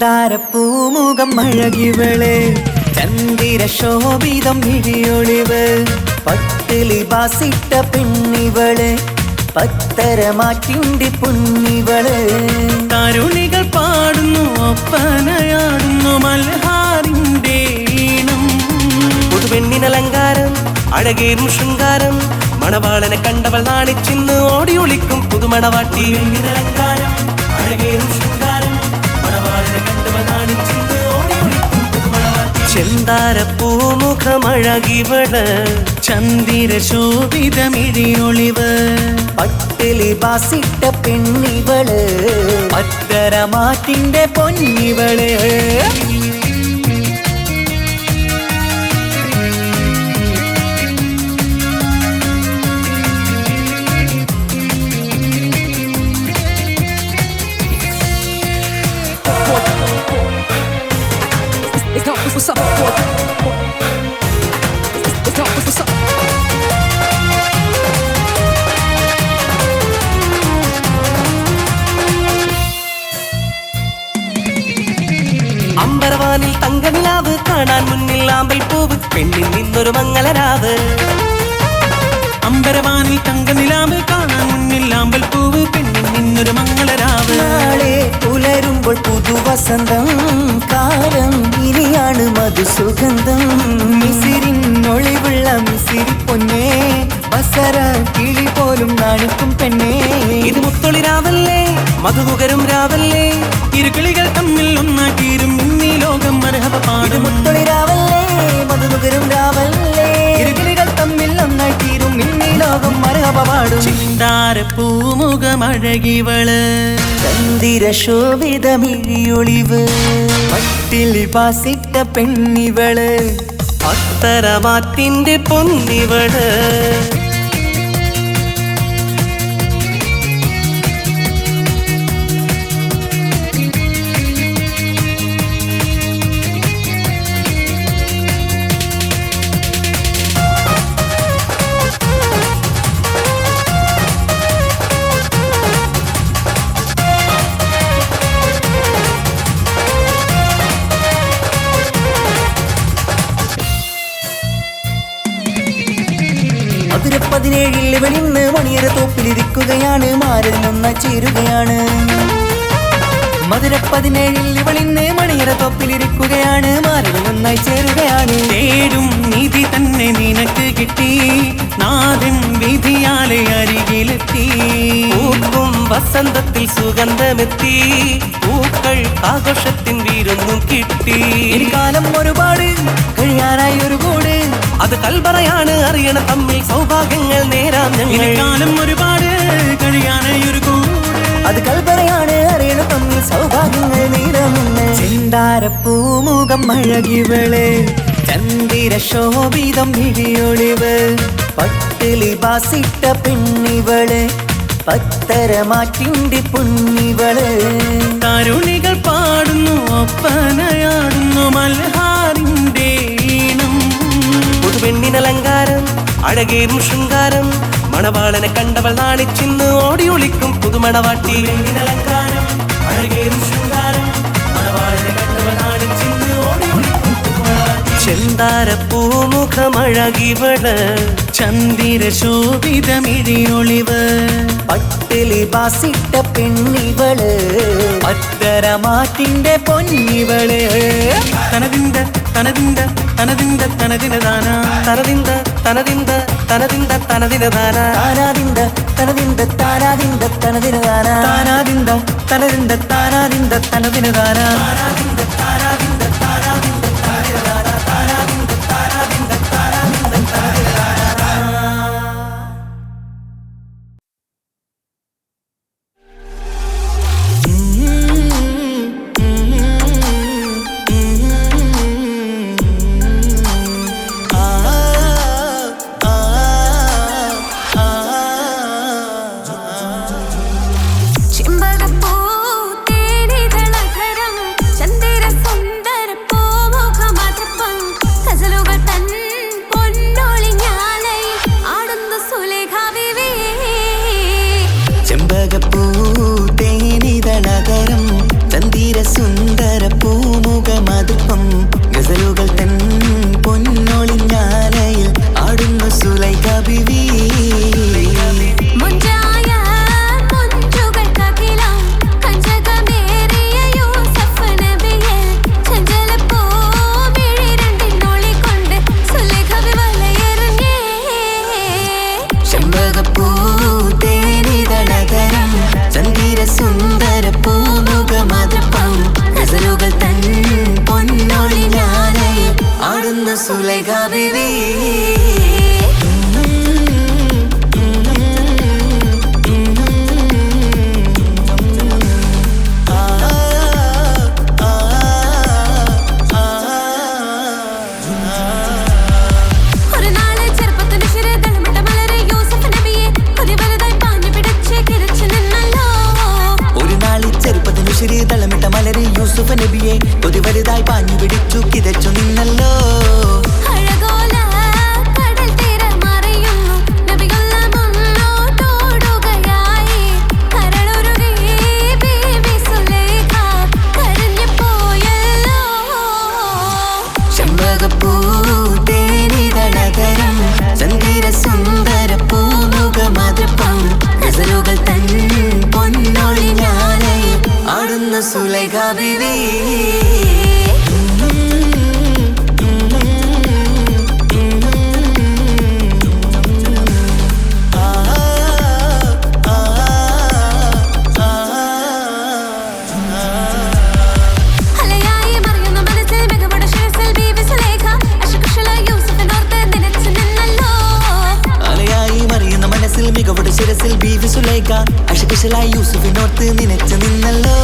ചെന്താരപ്പൂമുഖം അഴകിവള് ചന്ദിര ശോഭിതം മിഴിയൊളിവ് പട്ടിലി ബാസിട്ട പെണ്ണിവള് പത്തരമാറ്റിന്റെ പൊന്നിവള് തരുണികൾ പാടുന്നു ഒപ്പനയാടുന്നു മൽഹാറിന്റെ ഈണം പുതുപെണ്ണിനലങ്കാരം അഴകേറും ശൃംഗാരം മണവാളനെ കണ്ടവൾ നാണിച്ചിന്ന് ഓടി ഒളിക്കും പുതുമണവാട്ടി അലങ്കാരം അഴകേറും ശൃംഗാരം മണവാളനെ കണ്ടവൾ നാണിച്ചിന്ന് ഓടി ഒളിക്കും പുതുമണവാട്ടി ചെന്താരപ്പൂമുഖമഴകിവള് ചന്ദിര ശോഭിതമിഴിയൊളിവ് പട്ടിലി ബാസിട്ട പെണ്ണിവള് പത്തരമാറ്റിന്റെ പൊന്നിവള് What's up? What's up? അമ്പരവാനിൽ തങ്കനിലാവ് കാണാൻ മുന്നിൽ ആമ്പൽ പൂവ് പെണ്ണിൽ നിന്നൊരു മംഗളരാവ് അമ്പരവാനിൽ തങ്കനിലാവ് കാണാൻ മുന്നിൽ ആമ്പൽ പൂവ് പെണ്ണിൽ നിന്നൊരു മംഗളരാവ് നാളെ പുലരുമ്പോൾ പുതുവസന്തം കാലം ഇനിയാണ് മധുസുഗന്ധം മിസിരിനൊളിവുള്ള മിസിരി പൊന്നേ ബസര കിളി പോലും നാണിക്കും പെണ്ണേ ഇത് മുത്തൊളി രാവല്ലേ മധുകുകരും രാവല്ലേ ഇരുകിളികൾ തമ്മിൽ ഒന്നാക്കിയിരും ഇന്നീ ലോകം മരഹബ ഇത് പാടും മുത്തൊളി രാവല്ലേ മധുനുകരും രാവല്ലേ ഇരുകിളികൾ തമ്മിൽ ഒന്നായി തീരും ഇന്നീ ലോകം മരഹബ പാടും ചെന്താരപ്പൂമുഖമഴകിവള് ചന്ദിര ശോഭിതമിഴിയൊളിവ് പട്ടിലി ബാസിട്ട പെണ്ണിവള് പത്തരമാറ്റിന്റെ പൊന്നിവള് മധുര 17 വെളിന്ന് മണിയറ തോപ്പിലിരിക്കുകയാണ് മാറിൽ നന്നായി ചേരുകയാണ് മധുര 17 വെളിന്ന് മണിയറ തോപ്പിലിരിക്കുകയാണ് മാറിൽ നന്നായി ചേരുകയാണ് തേടും നിധി തന്നെ നിനക്ക് കിട്ടി നാഥൻ വിധിയാലെ അരികിലെത്തി പൂക്കും വസന്തത്തിൽ സുഗന്ധമെത്തി പൂക്കൾ ആഘോഷത്തിൻ വീരൊന്നും കിട്ടി ഇനി കാലം ഒരുപാട് കഴിയാനായി ഒരു കൂട് അത് കൽബറയാണ് അറിയണ തമ്മിൽ സൗഭാഗ്യങ്ങൾ നേരാം ഇനി ഞങ്ങൾ കാലം ഒരുപാട് കഴിയാനായി ഒരു കൂട് അത് കൽപ്പറയാണ് അറിയണ തമ്മിൽ സൗഭാഗ്യങ്ങൾ നീരമുന്ന് ചെന്താരപ്പൂമുഖം അഴകിവള് ചന്ദിര ശോഭിതം മിഴിയൊളിവ് പട്ടിലി ബാസിട്ട പെണ്ണിവള് പത്തരമാറ്റിന്റെ പൊന്നിവള് തരുണികൾ പാടുന്നു ഒപ്പനയാടുന്നു മൽഹാറിന്റെ ഈണം പുതുപെണ്ണിനലങ്കാരം അഴകേറും ശൃംഗാരം മണവാളനെ കണ്ടവൾ നാണിച്ചിന്ന് ഓടി ഒളിക്കും പുതുമണവാട്ടി അലങ്കാരം അഴകേറും ശൃംഗാരം മണവാളനെ കണ്ടവൾ നാണിച്ചിന്ന് ഓടി ഒളിക്കും പുതുമണവാട്ടി. ചെന്താരപ്പൂമുഖമഴകിവള് ചന്ദിര ശോഭിതമിഴിയൊളിവ് പട്ടിലി ബാസിട്ട പെണ്ണിവള് പത്തരമാറ്റിന്റെ പൊന്നിവള് തനതിന്ത തനതിന്ത തനതിന്ത തനതിനദാന തനതിന്ത തനതിന്ത തനതിന്ത തനതിനദാന താനാദിന്ത തനതിന്ത താനാദിന്ത തനതിനദാന താനാദിന്ത തനതിന്ത താനാദിന്ത തനതിനദാന ചെമ്പകപ്പൂ തേനിതളധരം ചന്ദിര സുന്ദര സുലൈഖാബീവി തളമിട്ട മലരെ യൂസുഫ് നബിയെ ഒരു വലുതായി പാഞ്ഞു പിടിച്ചു കിതച്ചു നിന്നല്ലോ ചെമ്പകപ്പൂ തേനിതളതരം ചന്ദിര സുന്ദര പൂമുഖമതപ്പം ഗസലുകൾ തൻ പൊന്നൊളിഞ്ഞാലേ ആടുന്ന സുലൈഖാബീവി മികവുടെ ശിരസിൽ ബീവി സുലൈഖ അശകുശലായി യൂസുഫിനോർത്ത് നിനച്ചു നിന്നല്ലോ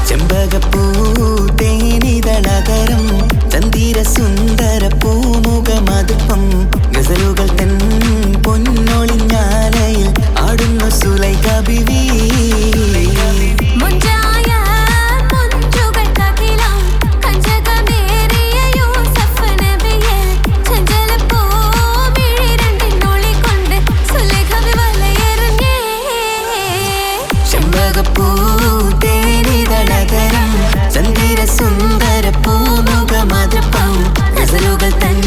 ചെമ്പകപ്പൂ തേനിതളതരം ചന്ദിര സുന്ദര പൂമുഖമതുപ്പം ഗസലുകൾ തൻ പൊന്നൊളിഞ്ഞാലയിൽ ആടുന്ന സുലൈഖാബീവി ചെമ്പകപ്പൂ തേനിതളതരം ചന്ദിര സുന്ദര പൂമുഖമതപ്പം ഗസലുകൾ തൻ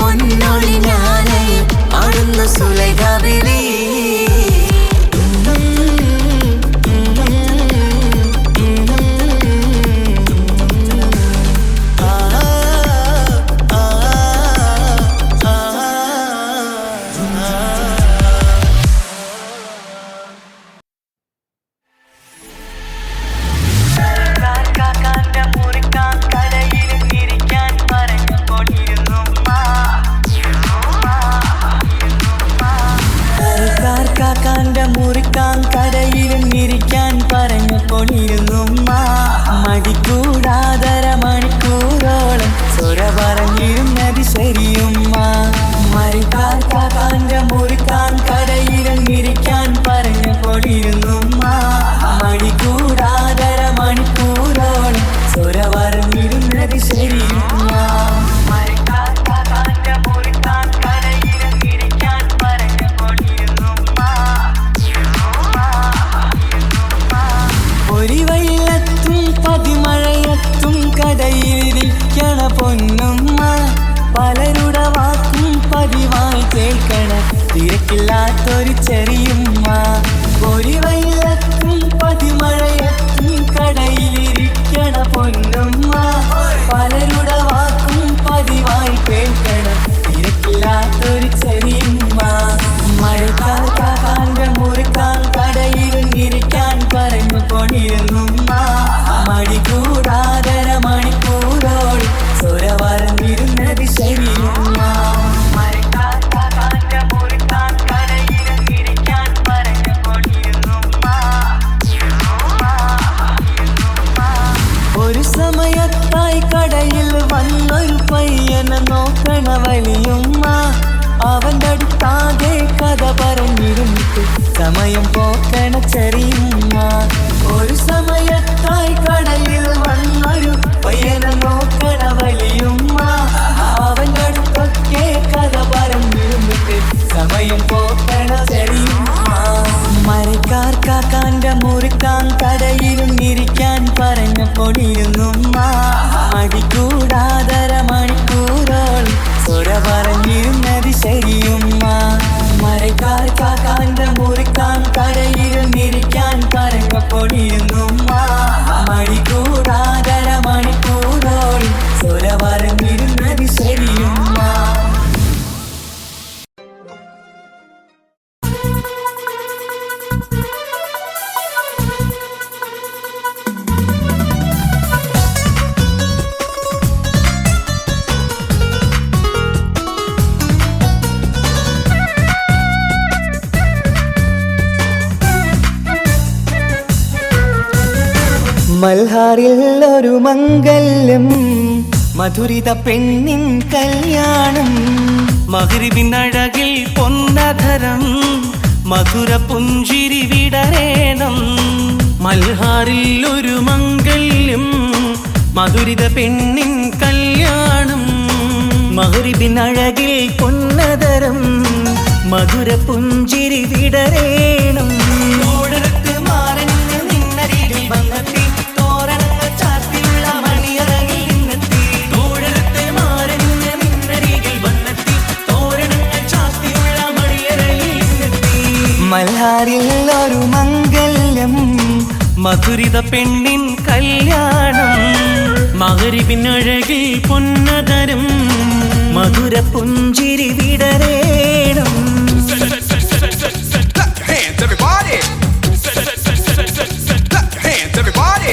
പൊന്നൊളിഞ്ഞാലയിൽ ആടുന്ന സുലൈഖാബീവി കാക്കാന്റെ മുറിക്കാൻ കരയിലിരിക്കാൻ പറഞ്ഞുകൊണ്ടിരുന്നുമ്മ മടിക്കൂടാതര മണിക്കൂറോളം സ്വര പറഞ്ഞിരുന്നത് ശരിയുമ്മ കാക്കാന്റെ മുറിക്കാൻ കരയിലിരിക്കാൻ പറഞ്ഞുകൊണ്ടിരുന്നുമ്മ മടിക്കൂടാതര മണിക്കൂറോളം സ്വര പറഞ്ഞിരുന്നത് ശരിയുമ്മ പൊരിവെള്ളത്തും പതിമഴയത്തും കടയിലിരിക്കണ പൊന്നുമ്മ പലരുടെ വാക്കും പതിവായി കേൾക്കണ തിരക്കില്ലാത്തൊരു ചെറിയുമ്മ പൊരിവെള്ളത്തും പതിമഴയത്തും കടയിലിരിക്കണ പൊന്നുമ്മ പലരുടെ വാക്കും പതിവായി കേൾക്കണ തിരക്കില്ലാത്തൊരു ചെറിയുമ്മ മഴക്കാന്റെ മുറിക്കാൻ കടയിലിരിക്കാൻ പറഞ്ഞുകൊണ്ടിരുന്നുമ്മ മടികൂടാതര മണിക്കൂറോട് സ്വര പറഞ്ഞിരുന്നത് ശരിയുമ്മ ഒരു സമയത്തായി കടയിൽ വന്നൊരു പയ്യനെ നോക്കണ വലിയുമ്മ അവൻ്റെ അടുത്താകെ കഥ പറഞ്ഞിരുന്നിട്ട് സമയം പോക്കണ ചെറിയുമ്മ ഒരു സമയത്തായി കടയിൽ വന്നൊരു പയ്യനെ നോക്കണ വലിയുമ്മ അവൻ്റെ അടുത്തൊക്കെ കഥ പറഞ്ഞിരുന്നിട്ട് സമയം പോക്കണ ചെറിയുമ്മ കാക്കാന്റെ മുറിക്കാൻ കടയിലും ഇരിക്കാൻ പറഞ്ഞുകൊണ്ടിരുന്നുമ്മ മടിക്കൂടാതര മണിക്കൂറോളം സ്വര പറഞ്ഞിരുന്നത് ശരിയുമ്മ കാക്കാന്റെ മുറിക്കാൻ കടയിലും ഇരിക്കാൻ പറഞ്ഞുകൊണ്ടിരുന്നുമ്മ മടിക്കൂടാതര മണിക്കൂറോളം സ്വര പറഞ്ഞിരുന്നത് ശരിയുമ്മ മൽഹാറിൽ ഒരു മംഗല്യം മധുരിത പെണ്ണിൻ കല്യാണം മഗ്രിബിനഴകിൽ പൊന്നധരം മധുര പുഞ്ചിരി വിടരേണം മൽഹാറിൽ ഒരു മംഗല്യം മധുരിത പെണ്ണിൻ കല്യാണം മഗ്രിബിനഴകിൽ പൊന്നധരം മധുര പുഞ്ചിരി വിടരേണം ഓടരത്ത് മാറഞ്ഞ് നിന്നരികിൽ വന്നെത്തി തോരണങ്ങൾ ചാർത്തിയുള്ള മണിയറകിൽ നിന്നെത്തി ഓടരത്ത് മാറഞ്ഞ് നിന്നരികിൽ വന്നെത്തി തോരണങ്ങൾ ചാർത്തിയുള്ള മണിയറകിൽ നിന്നെത്തി മൽഹാറിൽ ഒരു മംഗല്യം മധുരിത പെണ്ണിൻ കല്യാണം മഗ്രിബിനഴകിൽ പൊന്നധരം മധുര പുഞ്ചിരി വിടരേണം Hands, everybody! Hands, everybody!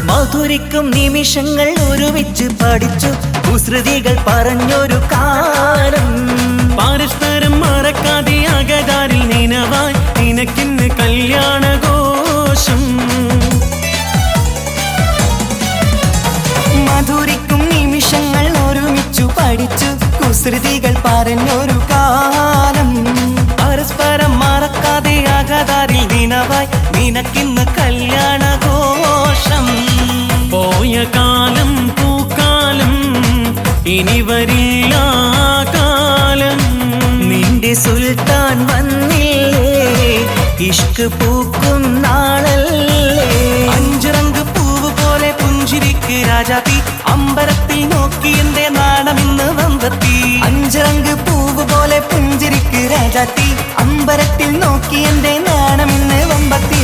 മധുരിക്കും നിമിഷങ്ങൾ ഒരുമിച്ച് പഠിച്ചു കുസൃതികൾ പറഞ്ഞൊരു കാലം പരസ്പരം മറക്കാതെ അകതാരിൽ നിനവായി നിനക്കിന്ന് കല്യാണഘോഷം മധുരിക്കും നിമിഷങ്ങൾ ഒരുമിച്ചു പഠിച്ചു കുസൃതികൾ പറഞ്ഞൊരു കാലം പരസ്പരം മറക്കാതെ അകതാരിൽ ദിനവായി നിനക്കിന്ന് കല്യാണഘോഷം പോയ കാലം പൂക്കാലം ഇനി വരില്ല ആ കാലം നിന്റെ സുൽത്താൻ വന്നില്ലേ ഇഷ്ക് പൂക്കും നാളല്ലേ അഞ്ചിറങ്ക് പൂവ് പോലെ പുഞ്ചിരിക്ക് രാജാതി അമ്പരത്തിൽ നോക്കി എന്റെ നാണമിന്ന് വന്നെത്തി അഞ്ചിറങ്ക് പൂവ് പോലെ പുഞ്ചിരിക്ക് രാജാത്തി അമ്പരത്തിൽ നോക്കി എന്റെ നാണമിന്ന് വമ്പത്തി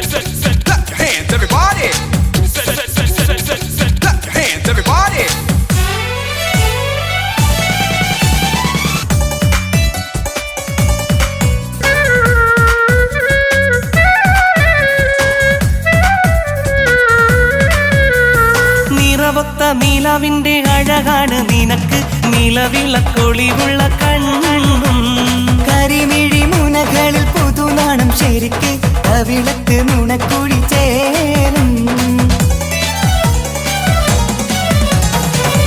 Hands, everybody! Hands, everybody! നിറവൊത്ത നീലാവിന്റെ അഴകാണ് നിനക്ക് നിലവിളക്കൊളിവുള്ള കണ്ണും കരിമിഴി മുനകളിൽ പുതുനാണം ശരിക്ക് കവിളത്ത് നുണക്കുഴി ചേരും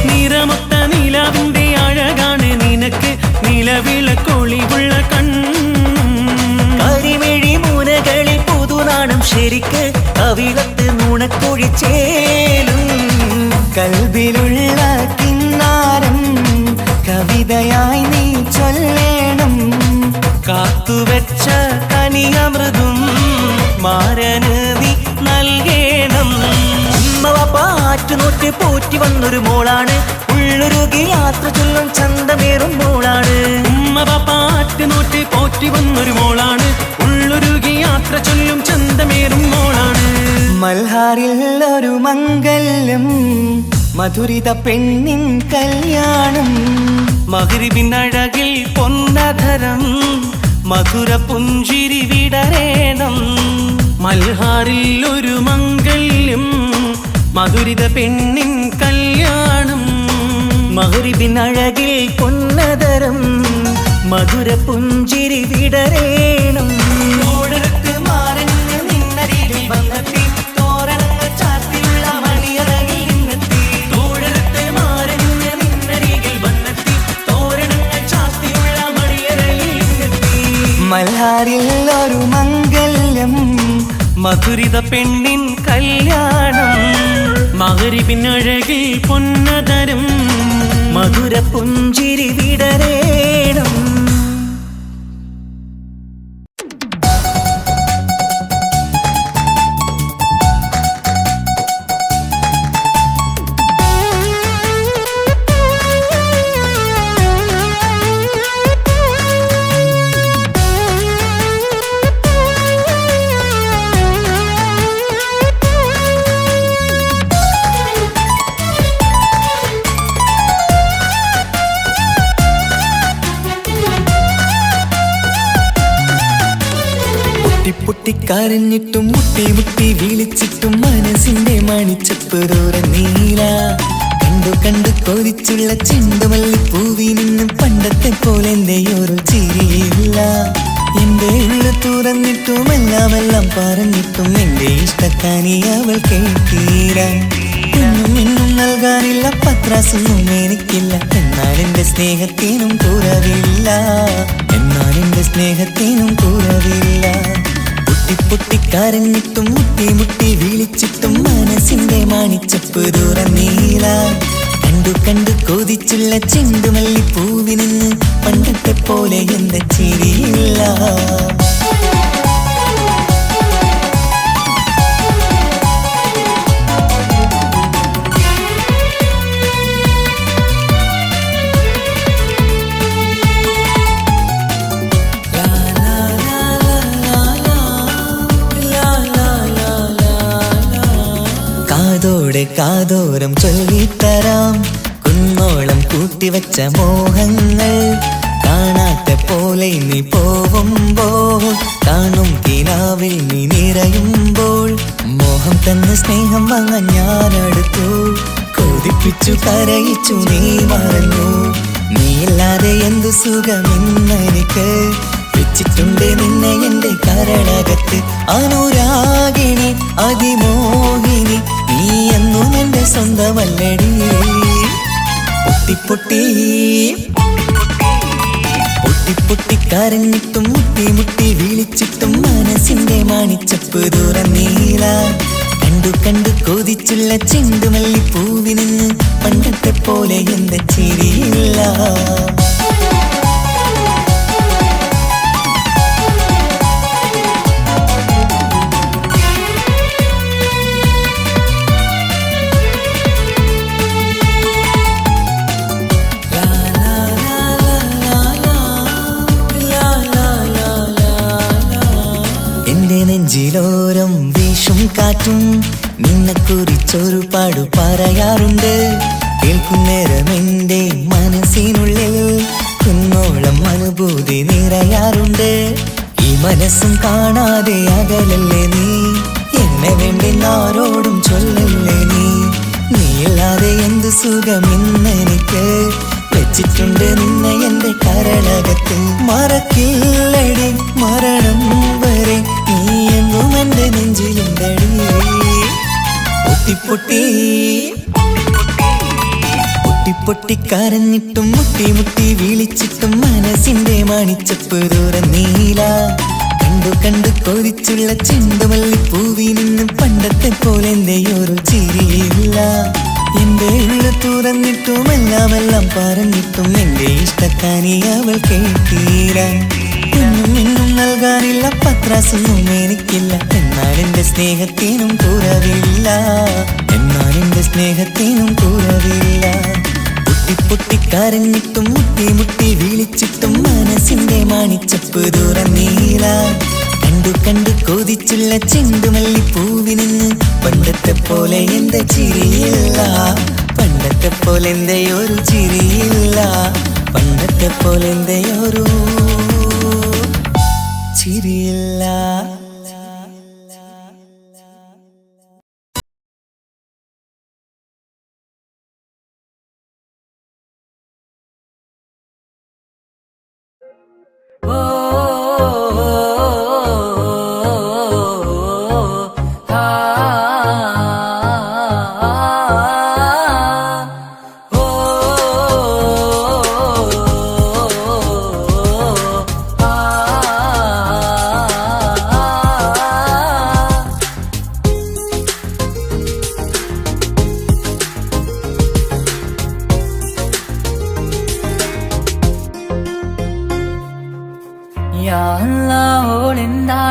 നിറമൊത്ത നിലാവിന്റെ അഴകാണ് നിനക്ക് നിലവിളക്കൊളിവുള്ള കണ്ണും കരിമിഴി മുനകളിൽ പുതുനാണം ശരിക്ക് കവിളത്ത് നുണക്കുഴി ചേരും കൽബിലുള്ള കിന്നാരം കവിതയായി നീ ചൊല്ലേണം കാത്തുവെച്ച കനിയമൃതും മാരന് നീ നൽകേണം പാറ്റുനോറ്റ് പോറ്റി വന്നൊരു മോളാണ് ഉള്ളൊരുകി യാത്ര ചൊല്ലും ചന്തമേറും മോളാണ് ഉമ്മ പാറ്റ് നോറ്റ് പോറ്റി വന്നൊരു മോളാണ് ഉള്ളൊരുകി യാത്ര ചൊല്ലും ചന്തമേറും മോളാണ് മൽഹാറിൽ ഒരു മംഗല്യം മധുരിത പെണ്ണിൻ കല്യാണം മഗ്രിബിനഴകിൽ പൊന്നധരം മധുര പുഞ്ചിരി വിടരേണം മൽഹാറിൽ ഒരു മംഗല്യം മധുരിത പെണ്ണിൻ കല്യാണം മഗ്രിബിനഴകിൽ പൊന്നധരം മധുര പുഞ്ചിരി വിടരേണം ഓടരത്ത് മാറഞ്ഞ് നിന്നരികിൽ വന്നെത്തി തോരണങ്ങൾ ചാർത്തിയുള്ള മണിയറകിൽ നിന്നെത്തി ഓടരത്ത് മാറഞ്ഞ് നിന്നരികിൽ വന്നെത്തി തോരണങ്ങൾ ചാർത്തിയുള്ള മണിയറകിൽ നിന്നെത്തി മൽഹാറിൽ ഒരു മംഗല്യം മധുരിത പെണ്ണിൻ കല്യാണം മഗ്‌രിബിനഴകിൽ പൊന്നതരം മധുര പുഞ്ചിരി വിടരേണം. പൊട്ടിക്കരഞ്ഞിട്ടും മുട്ടി മുട്ടി വിളിച്ചിട്ടും മനസ്സിന്റെ മണിച്ചപ്പുറോര നീല കണ്ടു കണ്ടു കൊതിച്ചുള്ള ചെണ്ടുമല്ലിപ്പൂവിൽ നിന്ന് പണ്ടത്തെ പോലെ എന്റെ ഒരു ചിരിയില്ല. എന്റെ ഉള്ളു തുറന്നിട്ടും എല്ലാം പറഞ്ഞിട്ടും എന്റെ ഇഷ്ടക്കാനി അവൾ കേട്ടീര. ഒന്നും ഇന്നും നൽകാനില്ല, പത്രാസൊന്നും എനിക്കില്ല. എന്നാൽ എന്റെ സ്നേഹത്തിനും കുറവില്ല, എന്നാൽ എന്റെ സ്നേഹത്തിനും കുറവില്ല. പൊട്ടിക്കരഞ്ഞിട്ടും മുട്ടി മുട്ടി വിളിച്ചിട്ടും മനസ്സിന്റെ മാണിച്ചപ്പ് തുറന്നീല. കണ്ടു കണ്ടു കൊതിച്ചുള്ള ചെണ്ടുമല്ലിപ്പൂവിൽ നിന്ന് പണ്ടത്തെ പോലെ എന്റെ ചിരിയില്ല. കാതോടെ കാതോരം ചൊല്ലിത്തരാം കുന്നോളം കൂട്ടിവച്ച മോഹങ്ങൾ. കാണാത്ത പോലെ നീ പോവുമ്പോൾ, കാണും കിനാവിൽ നീ നിറയുമ്പോൾ, മോഹം തന്ന സ്നേഹം വാങ്ങാൻ ഞാനടുത്തു. കൊതിപ്പിച്ചു കരയിച്ചു നീ മറന്നു. നീയില്ലാതെ എന്തു സുഖമെന്നെനിക്ക്. വെച്ചിട്ടുണ്ട് നിന്നെ എന്റെ കരളകത്ത്. അനുരാഗിണി അതിമോഹിനി നീ എന്നും എന്റെ സ്വന്തമല്ലടി. പൊട്ടിക്കരഞ്ഞിട്ടും മുട്ടി മുട്ടി വിളിച്ചിട്ടും മനസ്സിന്റെ മാണിച്ചപ്പ് തുറന്നീല. കണ്ടു കണ്ടു കൊതിച്ചുള്ള ചെണ്ടുമല്ലിപ്പൂവിൽ നിന്ന് പണ്ടത്തെ പോലെ എന്റെ ചിരിയില്ല. നെഞ്ചിലോരം വീശും കാറ്റും നിന്നെക്കുറിച്ചൊരു പാടു പറയാറുണ്ട്. കേൾക്കുന്നേരം എന്റെ മനസ്സിനുള്ളിൽ കുന്നോളം അനുഭൂതി നിറയാറുണ്ട്. ഈ മനസ്സും കാണാതെ അകലല്ലേ നീ, എന്നെ വേണ്ടി ആരോടും ചൊല്ലല്ലേ നീ. നീയില്ലാതെ എന്ത് സുഖമെന്നെനിക്ക്. വെച്ചിട്ടുണ്ട് നിന്നെ എന്റെ കരളകത്ത്. മറക്കില്ലടി മരണം വരെ നീ എന്നും എന്റെ നെഞ്ചിലുണ്ടടി. പൊട്ടിക്കരഞ്ഞിട്ടും മുട്ടി മുട്ടി വിളിച്ചിട്ടും മനസ്സിന്റെ മാണിച്ചപ്പ് തുറന്നീല. കണ്ടു കണ്ടു കൊതിച്ചുള്ള ചെണ്ടുമല്ലിപ്പൂവിൽ നിന്ന് പണ്ടത്തെ പോലെ എന്റെ ഒരു ചിരിയില്ല. എന്റെ ഉള്ളു തുറന്നിട്ടും എല്ലാം പറഞ്ഞിട്ടും എന്റെ ഇഷ്ടക്കാനി അവൾ കേട്ടീര. ഒന്നും ഇന്നും നൽകാനില്ല, പത്രാസൊന്നും എനിക്കില്ല. എന്നാൽ എന്റെ സ്നേഹത്തിനും കുറവില്ല, എന്നാൽ എന്റെ സ്നേഹത്തിനും കുറവില്ല. പൊട്ടിക്കരഞ്ഞിട്ടും മുട്ടി മുട്ടി വിളിച്ചിട്ടും മനസ്സിന്റെ മാണിച്ചപ്പ് തുറന്നീല. കണ്ടു കണ്ടു കൊതിച്ചുള്ള ചെണ്ടുമല്ലിപ്പൂവിൽ നിന്ന് പണ്ടത്തെ പോലെ എന്റെ ചിരിയില്ല. പണ്ടത്തെ പോലെ എന്റെ ഒരു ചിരിയില്ല. പണ്ടത്തെ പോലെ എന്റെ ഒരു ചിരിയില്ല.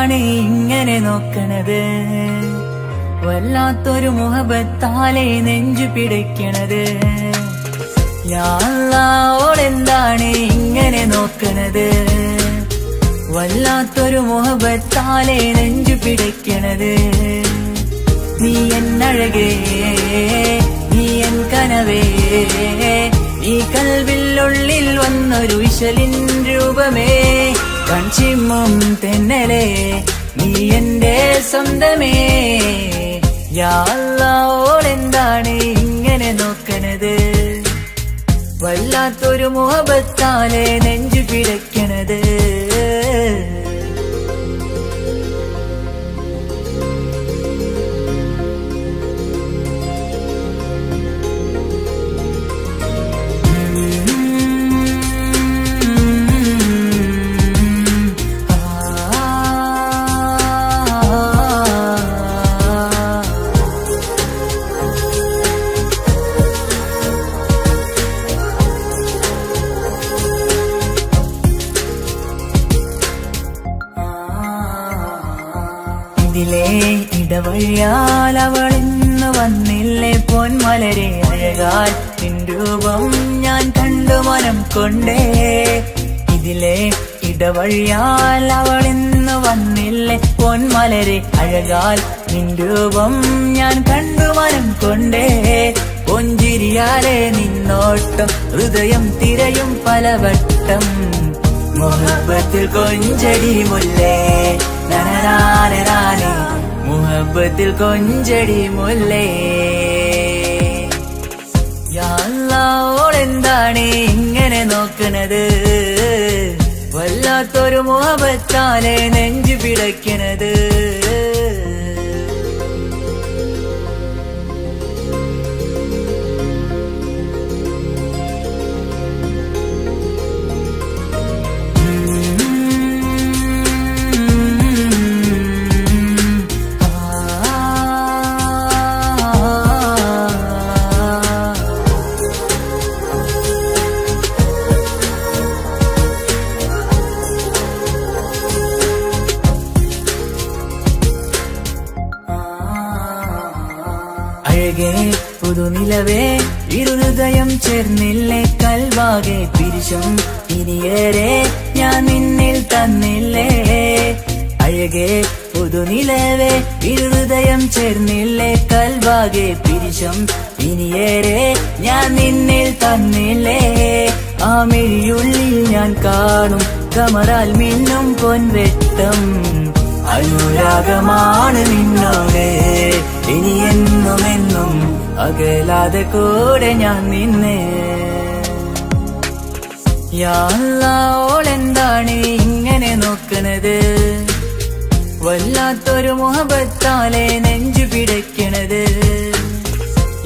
എന്താണ് ഇങ്ങനെ നോക്കണത് വല്ലാത്തൊരു മുഹബത്താലെ നെഞ്ചു പിടിക്കണത് യാ അല്ലാ ഓളെന്താണ് ഇങ്ങനെ നോക്കണത് വല്ലാത്തൊരു മുഹബത്താലെ നെഞ്ചു പിടിക്കണത് നീ എന്നഴകേ നീ എൻ കനവേ ഈ കൽവില്ലുള്ളിൽ വന്നൊരു വിശലിൻ രൂപമേ കൺചിമ്മും തെന്നലേ നീ എന്റെ സ്വന്തമേ യാ അല്ലാ ഓളെന്താണ് ഇങ്ങനെ നോക്കണത് വല്ലാത്തൊരു മുഹബത്താലെ നെഞ്ചു പിടയ്ക്കണത് ഇതിലെ ഇടവഴിയാൽ അവളിന്ന് വന്നില്ലേ പൊന്മലരെ അഴകാൽ നിൻ രൂപം ഞാൻ കണ്ടു മനം കൊണ്ടേ ഇതിലെ ഇടവഴിയാൽ അവളിന്ന് വന്നില്ലേ പൊന്മലരെ അഴകാൽ നിൻ രൂപം ഞാൻ കണ്ടു മനം കൊണ്ടേ പൊഞ്ചിരിയാലെ നിന്നോട്ടം ഹൃദയം തിരയും പലവട്ടം മുഹബത്തിൽ കൊഞ്ചടി മുല്ലേ നനനാനേ മുഹബത്തിൽ കൊഞ്ചടി മുല്ലേ യാ അല്ലാ ഓളെന്താണ് ഇങ്ങനെ നോക്കണത് വല്ലാത്തൊരു മുഹബത്താലെ നെഞ്ചു പിടയ്ക്കണത് അഴകേ പുതുനിലവേ ഇരുഹൃദയം ചേർന്നില്ലേ കൽവാകെ പിരിശം ഇനിയേറെ ഞാൻ നിന്നിൽ തന്നില്ലേ അഴകേ പുതുനിലവേ ഇരുഹൃദയം ചേർന്നില്ലേ കൽവാകെ പിരിശം ഇനിയേറെ ഞാൻ നിന്നിൽ തന്നില്ലേ ആ മിഴിയുള്ളിൽ ഞാൻ കാണും കമറാൽ മിന്നും പൊൻവെട്ടം അനുരാഗമാണ് നിന്നോട് ഇനി എന്നുമെന്നും അകലാതെ കൂടെ ഞാൻ നിന്നെ യാ അല്ലാ ഓളെന്താണ് ഇങ്ങനെ നോക്കണത് വല്ലാത്തൊരു മുഹബത്താലെ നെഞ്ചു പിടയ്ക്കണത്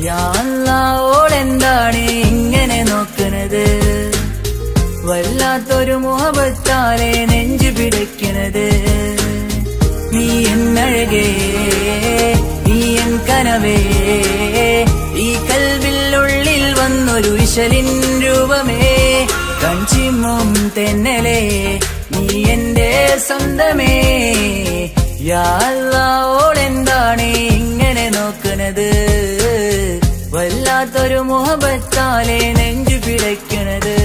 യാ അല്ലാ ഓളെന്താണ് ഇങ്ങനെ നോക്കണത് വല്ലാത്തൊരു മുഹബത്താലെ നെഞ്ചു പിടയ്ക്കണത് നീ എന്നഴകേ നീ എൻ കനവേ ഈ കൽവില്ലുള്ളിൽ വന്നൊരു വിശലിൻ രൂപമേ കൺചിമ്മും തെന്നലേ നീ എന്റെ സ്വന്തമേ യാ അല്ലാ ഓളെന്താണ് ഇങ്ങനെ നോക്കണത് വല്ലാത്തൊരു മുഹബത്താലെ നെഞ്ചു പിടയ്ക്കണത്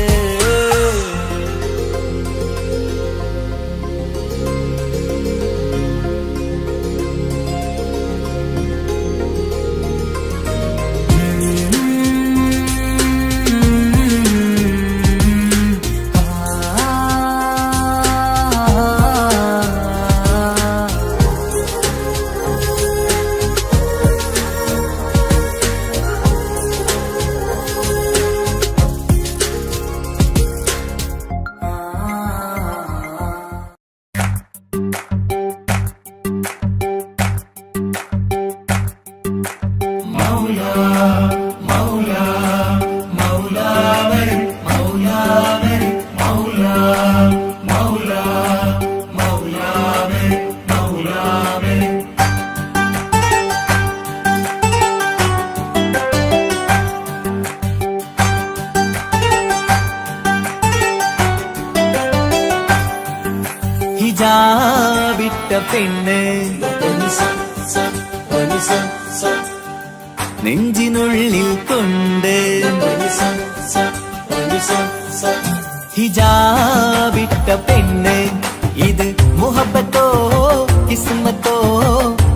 പെണ്ണ് നെഞ്ചിനുള്ളിൽ കൊണ്ട് ഹിജാബിട്ട പെണ്ണ് ഇത് മുഹബത്തോ കിസ്മത്തോ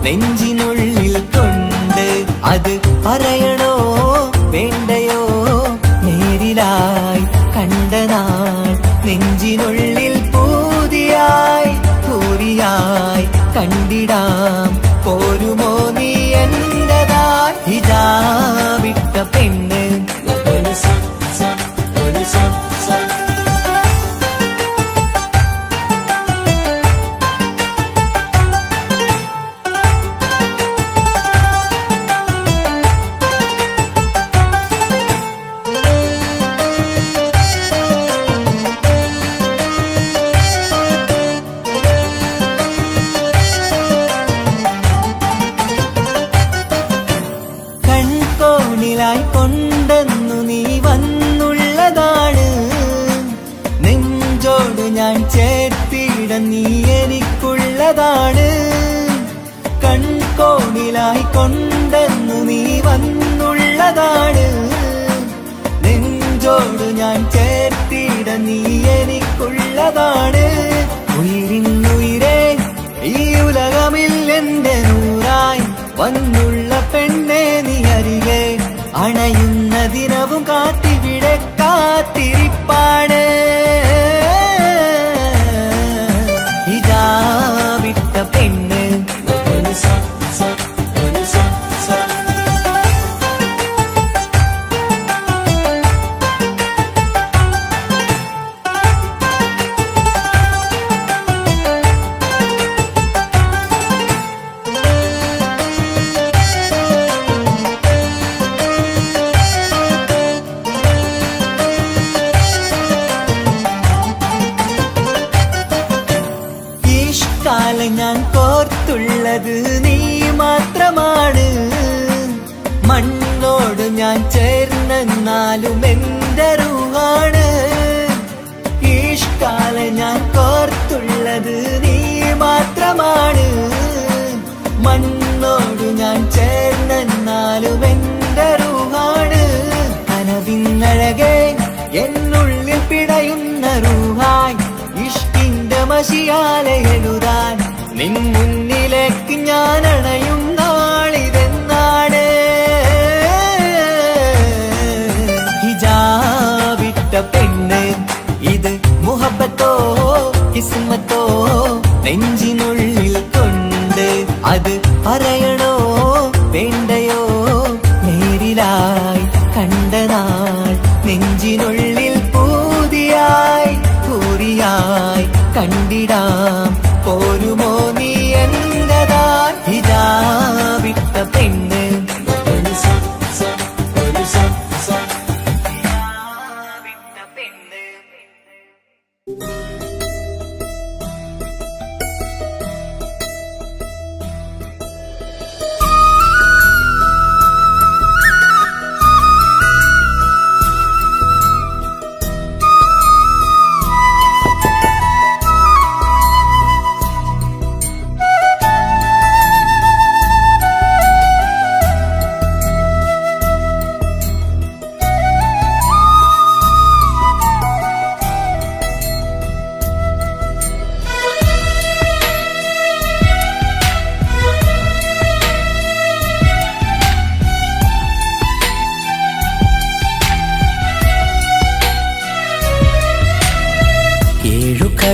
നെഞ്ചിനുള്ളിൽ കൊണ്ട് അത് പറയണോ വേണ്ടയോ നേരിലായി കണ്ട നാൾ നെഞ്ചിനുള്ളിൽ പൂതിയായി പൂരിയായി കണ്ടിടാം പോരുമോ നീ എന്റതായി ഹിജാബിട്ട പെണ്ണ് കൺകോണിലായി കൊണ്ടെന്നു നീ വന്നുള്ളതാണ് നെഞ്ചോട് ഞാൻ ചേർത്തിട നീ എനിക്കുള്ളതാണ് കൺകോണിലായി കൊണ്ടെന്നു നീ വന്നുള്ളതാണ് നെഞ്ചോട് ഞാൻ ചേർത്തിട നീ എനിക്കുള്ളതാണ് ഉയിരിന്നുയിരേ ഈ ഉലകമിൽ എന്റെ നൂറായി വന്നുള്ള പെണ്ണെ നീ അരികെ അണയുന്ന ദിനവും കാത്തിവിടെ കാത്തിരിപ്പാണ് ഹിജാബിട്ട പെണ്ണ് കാലം ഞാൻ കോർത്തുള്ളത് നീ മാത്രമാണ് മണ്ണോട് ഞാൻ ചേർന്നെന്നാലും എന്റെ റൂഹാണ് ഈഷ്കാലം ഞാൻ കോർത്തുള്ളത് നീ മാത്രമാണ് മണ്ണോട് ഞാൻ ചേർന്നെന്നാലും എന്റെ റൂഹാണ് കനവിന്നഴകെ എന്നുള്ളിൽ പിടയുന്ന റൂഹായി ഇഷ്കിന്റെ മഷിയാലെ എഴുതാൻ നിൻ മുന്നിലേക്ക് ഞാൻ അണയും നാളിതെന്നാണ് ഹിജാബിട്ട പെണ്ണ് ഇത് മുഹബത്തോ കിസ്മത്തോ നെഞ്ചിനുള്ളിൽ കൊണ്ട് അത് പറയണോ വേണ്ടയോ നേരിലായി കണ്ട നാൾ നെഞ്ചിനുള്ളിൽ പൂതിയായി പൂരിയായി കണ്ടിടാം പോരുമോ നീ എന്റതായി ഹിജാബിട്ട പെണ്ണ്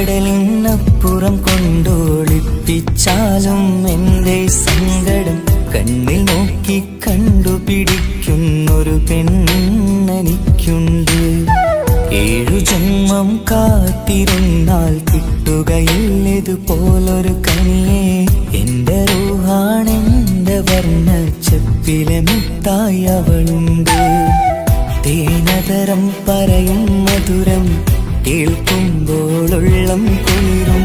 കടലിനപ്പുറം കൊണ്ടോളിപ്പിച്ചാലും എന്റെ സങ്കടം കണ്ണിൽ നോക്കി കണ്ടുപിടിക്കുന്നൊരു പെണ്ണെനിക്കുണ്ട് 7 ജന്മം കാത്തിരുന്നാൽ കിട്ടുകയില്ലതുപോലൊരു കനിയെ എന്റെ റൂഹാണെന്റെ വർണ്ണച്ചപ്പിലെ മുത്തായി അവളുണ്ട് തേനതരം പറയും മധുരം കേൾക്കുമ്പോളുള്ളം കുളിരും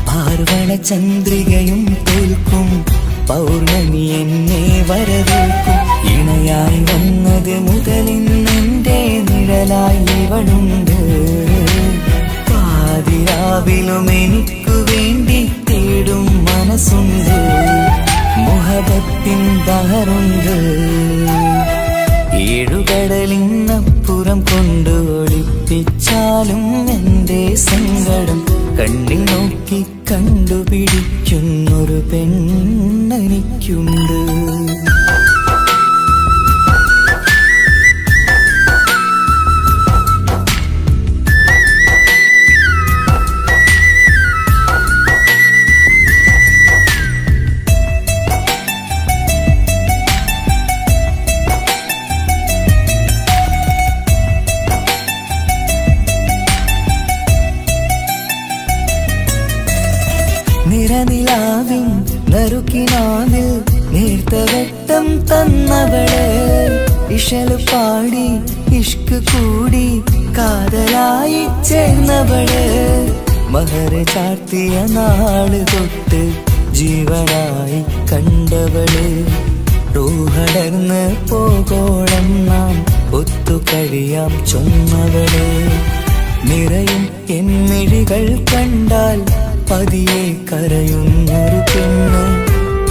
പാർവണ ചന്ദ്രികയും തോൽക്കും പൗർണമി എന്നെ വരവേൽക്കും ഇണയായി വന്നത് മുതലിന്നെന്റെ നിഴലായി ഇവളുണ്ട് പാതിരാവിലും എനിക്കു വേണ്ടി തേടും മന മനസ്സുണ്ട്, മുഹബത്തിൻ ബഹറുണ്ട്. ഏഴുകടലിനപ്പുറം കൊണ്ട് ഒളിപ്പിച്ചാലും എൻ്റെ സങ്കടം കണ്ണിൽ നോക്കി കണ്ടുപിടിക്കുന്നൊരു പെണ്ണെനിക്കുണ്ട്. നിറനിലാവിൻ നറുക്കിനാവിൽ നേർത്ത വെട്ടം തന്നവള്, ഇശല് പാടി ഇഷ്ക് കൂടി കാതലായി ചേർന്നവള്, മഹർ ചാർത്തിയ നാള് തൊട്ട് ജീവനായി കണ്ടവള്, റൂഹടർന്ന് പോകോളം നാം ഒത്തു കഴിയാം ചൊന്നവള്. നിറയും എന്നിഴികൾ കണ്ടാൽ പതിയെ കരയുന്നൊരു പെണ്ണ്,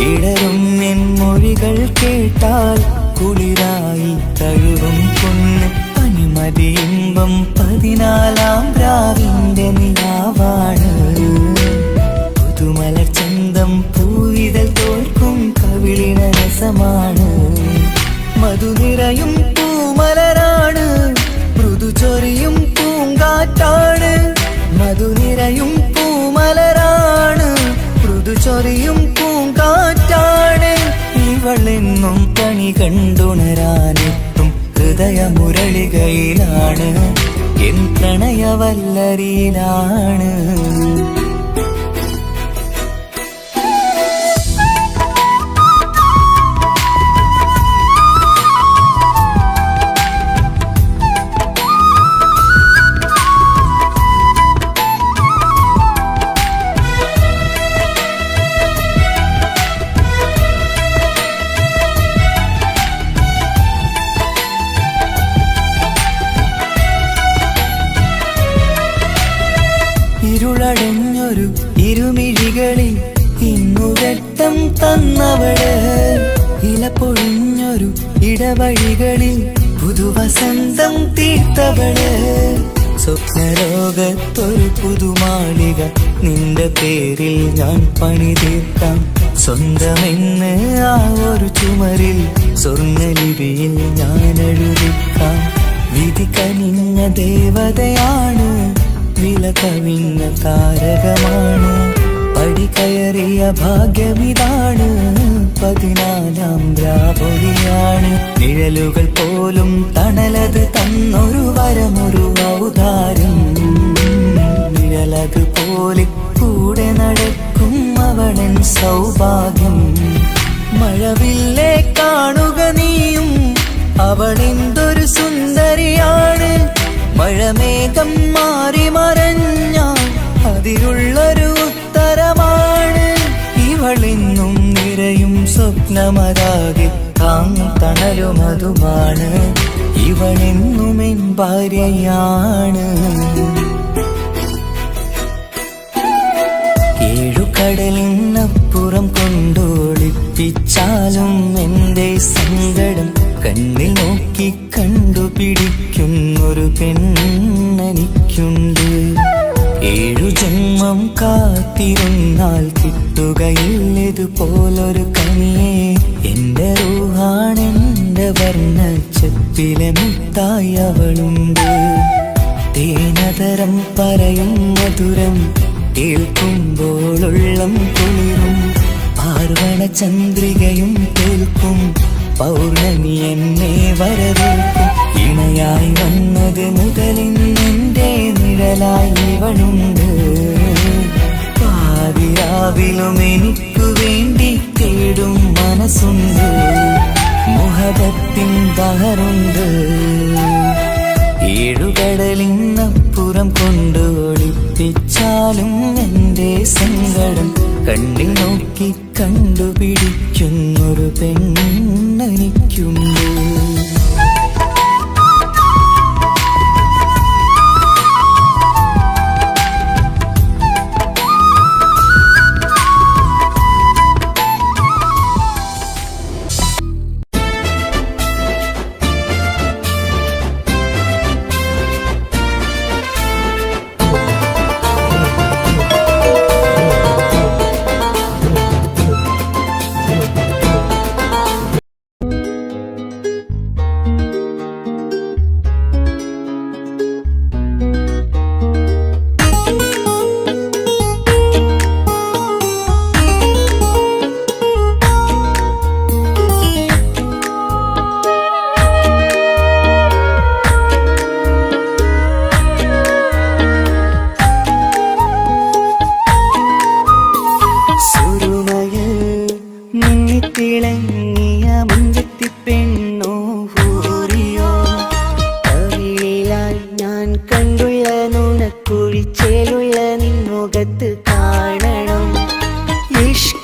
ഇടറും എൻ മൊഴികൾ കേട്ടാൽ കുളിരായി തഴുകും പൊന്ന്. പനിമതിയിമ്പം 14-ാം രാവിന്റെ നിലാവാണ്, പുതുമലർ ചന്തം പൂവിതൽ തോൽക്കും കവിളിന രസമാണ്. മധുനിറയും പൂമലരാണ്, മൃദുചൊരിയും പൂങ്കാറ്റാണ്. മധുനിറയും പൂമലരാണ്, മൃദുചൊരിയും പൂങ്കാറ്റാണ്. ഇവളെന്നും കണി കണ്ടുണരാനെത്തും ഹൃദയമുരളികയിലാണ്, എൻ പ്രണയവല്ലരിയിലാണ്. ഇരുളടഞ്ഞൊരു ഇരുമിഴികളിൽ ഇന്നു വെട്ടം തന്നവള്, ഇല പൊഴിഞ്ഞൊരു ഇടവഴികളിൽ പുതുവസന്തം തീർത്തവള്. സ്വപ്നലോകത്തൊരു പുതുമാളിക നിന്റെ പേരിൽ ഞാൻ പണി തീർക്കാം, സ്വന്തമെന്ന് ആ ഒരു ചുമരിൽ സ്വർണ്ണലിപിയിൽ ഞാൻ എഴുതിക്കാം. വിധി കനിഞ്ഞ ദേവതയാണ്, വില കവിഞ്ഞ താരകമാണ്, പടി കയറിയ ഭാഗ്യമിതാണ്, 14-ാം രാപൊലിയാണ്. നിഴലുകൾ പോലും തണലത് തന്നൊരു വരമൊരു ഔദാര്യം, നിഴലത് പോലെ കൂടെ നടക്കും അവളൻ സൗഭാഗ്യം. മഴവില്ലേ കാണുക നീയും, അവളെന്തൊരു സുന്ദരിയാണ്. മഴമേഘം മാറി മറഞ്ഞാൽ അതിലുള്ളൊരു ഉത്തരമാണ്. ഇവളെന്നും നിറയും സ്വപ്നമതാകെ താങ്ങും തണലുമതുമാണ്. ഇവളെന്നും എൻ ഭാര്യയാണ്. ഏഴുകടലിനപ്പുറം കൊണ്ടോളിപ്പിച്ചാലും എൻ്റെ സങ്കടം കണ്ണിൽ നോക്കി കണ്ടുപിടിക്കുന്നൊരു പെണ്ണെനിക്കുണ്ട്. 7 ജന്മം കാത്തിരുന്നാൽ കിട്ടുകയില്ലതുപോലൊരു കനിയെ, എന്റെ റൂഹാണെന്റെ വർണ്ണച്ചപ്പിലെ മുത്തായി അവളുണ്ട്. തേനതരം പറയും മധുരം കേൾക്കുമ്പോളുള്ളം കുളിരും, പാർവണ ചന്ദ്രികയും കേൾക്കും പൗർണമി എന്നെ വരവേൽക്കും. ഇണയായി വന്നത് മുതലിന്നെന്റെ നിഴലായി ഇവളുണ്ട്. പാതിരാവിലും എനിക്കു വേണ്ടി തേടും മനസ്സുണ്ട്, മുഹബത്തിൻ ബഹറുണ്ട്. ഏഴുകടലിനപ്പുറം കൊണ്ട് ഒളിപ്പിച്ചാലും എൻ്റെ സങ്കടം കണ്ണിൽ നോക്കി കണ്ടുപിടിക്കുന്നൊരു പെണ്ണെനിക്കുണ്ട്.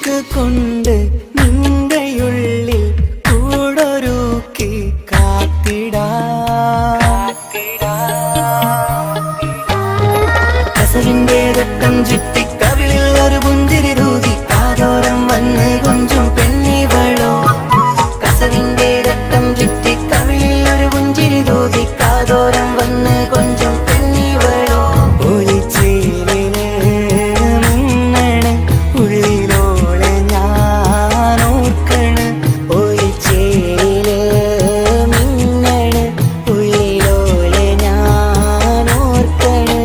ഇഷ്ക് കൊണ്ട് നിന്റെയുള്ളിൽ കൂടൊരുക്കി കാത്തിടാ കസവിന്റെ രക്തം ചുറ്റി കവിളിൽ ഒരു പുഞ്ചിരി തൂകി കാതോരം വന്ന് കൊഞ്ചും പെണ്ണിവളോ കസവിന്റെ രക്തം ചുറ്റി കവിളിൽ ഒരു പുഞ്ചിരി തൂകി കാതോരം വന്ന് കൊഞ്ചും പെണ്ണിവളോ ഒളിച്ചേലിന് മിന്നണ് ഉള്ളിലോളെ ഞാൻ ഓർക്കണ് ഒളിച്ചേലില് മിന്നണ് ഉള്ളിലോളെ ഞാൻ ഓർക്കണ്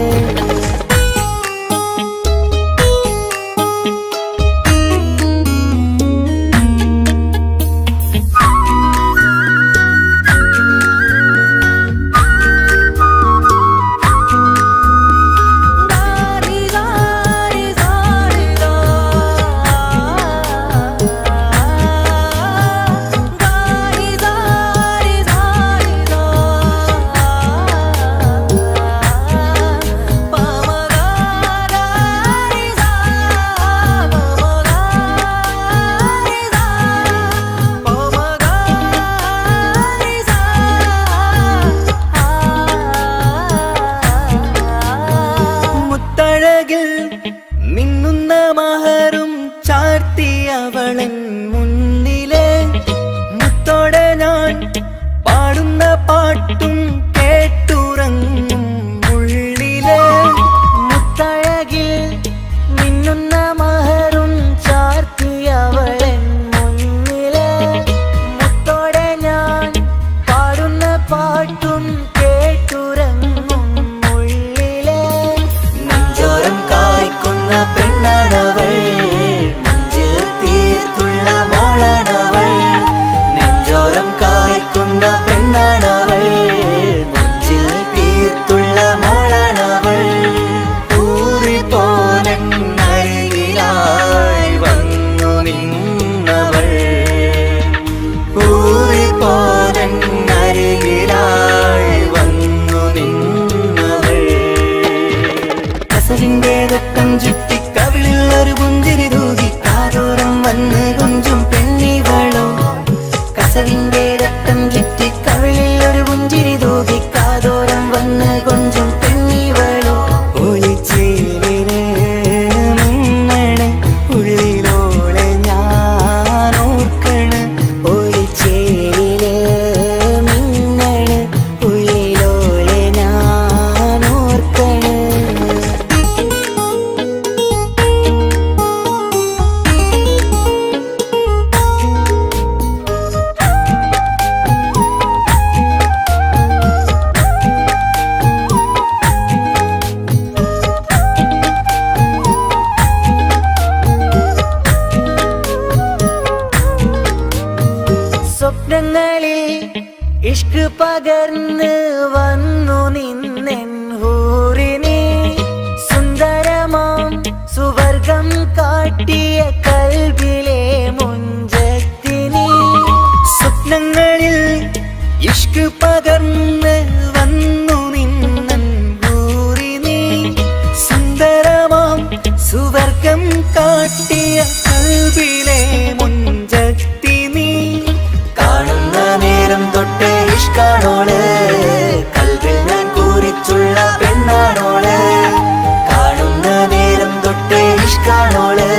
മുത്തഴകിൽ മിന്നുന്ന മഹറും ചാർത്തിയവളൻ മുന്നിലെ മുത്തോടെ ഞാൻ പാടുന്ന പാട്ടും കേട്ടുറങ്ങും ഉള്ളിലെ മുത്തഴകിൽ മിന്നുന്ന മഹറും ചാർത്തിയവളൻ മുന്നിലെ മുത്തോടെ ഞാൻ പാടുന്ന പാട്ടും കേട്ടുറങ്ങും ഉള്ളിലെ നെഞ്ചോരം കായ്ക്കുന്ന പെണ്ണാണവൾ നെഞ്ചിൽ തീർത്തുള്ള മോളാണവൾ നെഞ്ചോരം കായ്ക്കുന്ന പെണ്ണാണവൾ നെഞ്ചിൽ തീർത്തുള്ള മോളാണവൾ ഊറിപ്പോലരികിലായി വന്നു നിന്നവൾ ഊറിപ്പോലരികിലായി വന്നു നിന്നവൾ കസവിന്റെ രക്തം ചുറ്റി കവിളിൽ ഒരു പുഞ്ചിരി തൂകി കാതോരം വന്ന് കൊഞ്ചും പെണ്ണിവളോ കസവിന്റെ രക്തം ചുറ്റി കവിളിൽ ഒരു പുഞ്ചിരി തൂകി കാതോരം വന്ന് കൊഞ്ചും പെണ്ണിവളോ ഒളിച്ചേലിന് മിന്നണ് ഉള്ളിലോളെ ഞാൻ ഓർക്കണ് ഒളിച്ചേലില് മിന്നണ് ഉള്ളിലോളെ ഞാൻ ഓർക്കണ് സ്വപ്നങ്ങളിൽ ഇഷ്ക് പകർന്ന് വന്നു നിന്നെൻ ഹൂറിനെ സുന്ദരമാം സുവർഗം കാട്ടിയ കൽബിലെ മുഞ്ചത്തിനി സ്വപ്നങ്ങളിൽ ഇഷ്ക് പകർന്ന് വന്നു നിന്നെൻ ഹൂറിനെ സുന്ദരമാം സുവർഗം കാട്ടിയ കൽബിലെ മുഞ്ചത്തിനി കാണുന്ന നേരം തൊട്ട് ഇഷ്കാണോള് കൽവിൽ ഞാൻ കുറിച്ചുള്ള പെണ്ണാണോള് കാണുന്ന നേരം തൊട്ട് ഇഷ്കാണോള്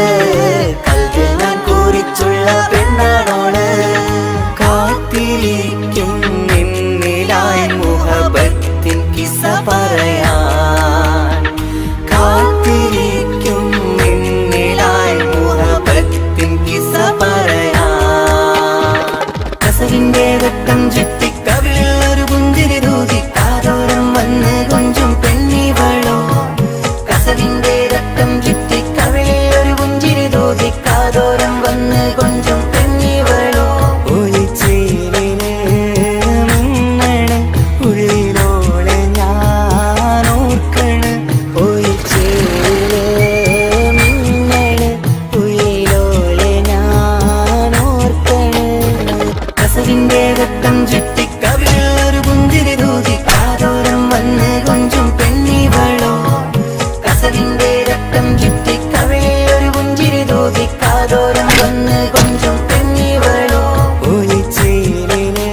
ഓരം വന്ന് കൊഞ്ചും പെണ്ണിവളോ ഒളിച്ചേലിന്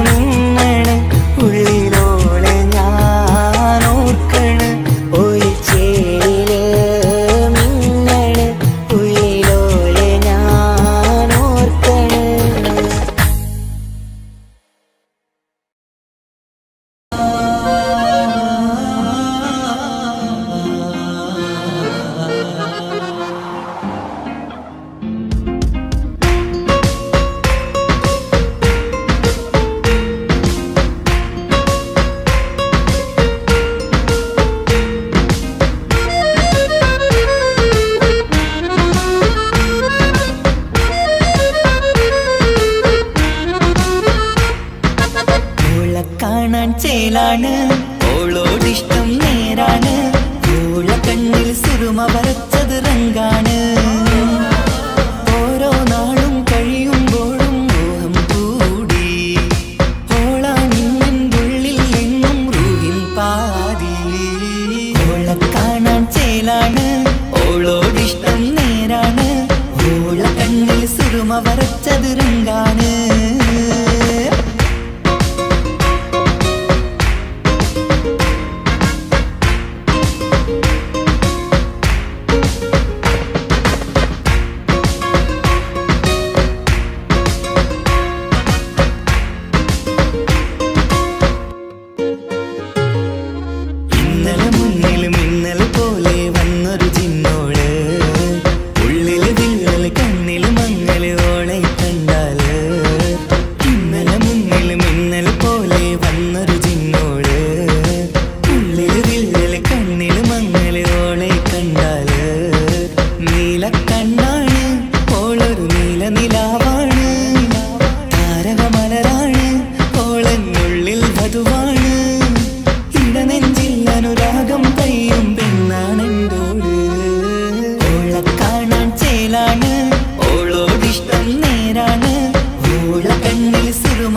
മിന്നണ് ഉള്ളിലോളെ ഞാൻ ഓർക്കണ് ഒളിച്ചേലില് മിന്നണ് ഉള്ളിലോളെ ഞാൻ ഓർക്കണ് കാണാൻ ചേലാണ് ഓളോടിഷ്ടം നേരാണ് ഓള കണ്ണിൽ സുറുമ വരച്ചത് റങ്കാണ് ഓരോ നാളും കഴിയുമ്പോഴും മോഹം കൂടി ഓളാണിന്നുള്ളിൽ എന്നും റൂഹിൻ പാതി ഓള കാണാൻ ചേലാണ് ഓളോടിഷ്ടം നേരാണ് ഓള കണ്ണിൽ സുറുമ വരച്ചത് റങ്കാണ്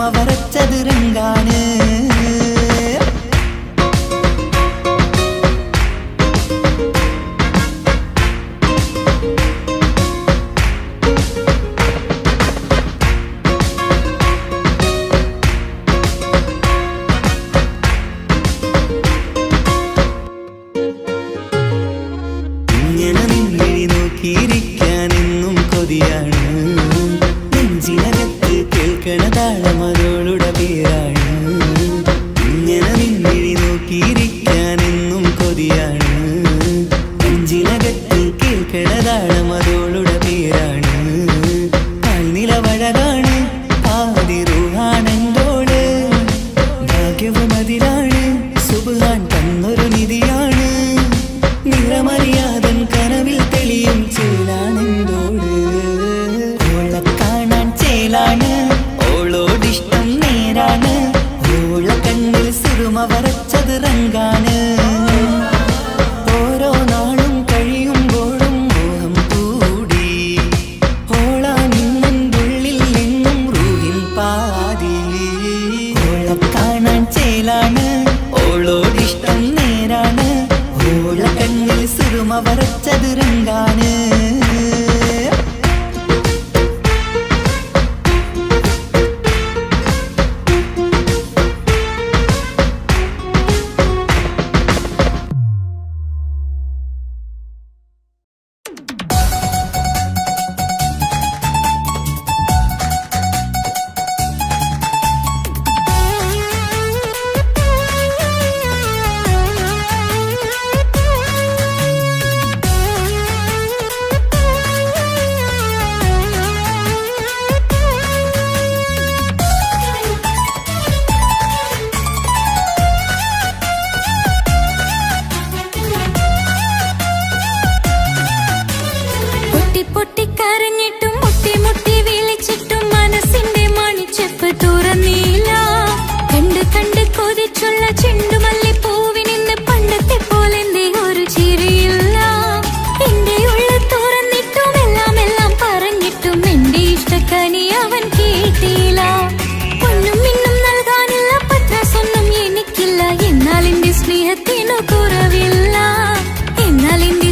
വരച്ചത് രംഗാണ് ഇങ്ങനെ നിന്നിഴി നോക്കിയിരിക്കാനെന്നും കൊതിയാണ് നെഞ്ചിനകത്ത് കേൾക്കണ താളമതോളുടെ പേരാണ് ഇങ്ങനെ നിന്നിഴി നോക്കിയിരിക്കാനെന്നും കൊതിയാണ് നെഞ്ചിനകത്ത് കേൾക്കണ താളമതോളുടെ പേരാണ് കാൽനിലവഴകാണ് ആദിറുഹാണെന്തോട് ഭാഗ്യവും അതിലാണ് സുബ്ഹാൻ തന്നൊരു നിധിയാണ് നിറമറിയാതൻ കനവിൽ തെളിയും ചേലാണെന്തോട് ഓളെ കാണാൻ ചേലാണ് ഓളോടിഷ്ടം നേരാണ് ഓള കണ്ണിൽ സുറുമ വരച്ചത് റങ്കാണ് ഓരോ നാളും കഴിയുമ്പോഴും മോഹം കൂടി ഓളാണിന്നുള്ളിൽ എന്നും റൂഹിൻ പാതി ഓളെ കാണാൻ ചേലാണ് ഓളോടിഷ്ടം നേരാണ് ഓള കണ്ണിൽ സുറുമ വരച്ചത് രംഗാണ്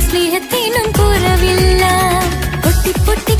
സ്നേഹത്തിനും കുറവില്ല പൊട്ടി പൊട്ടി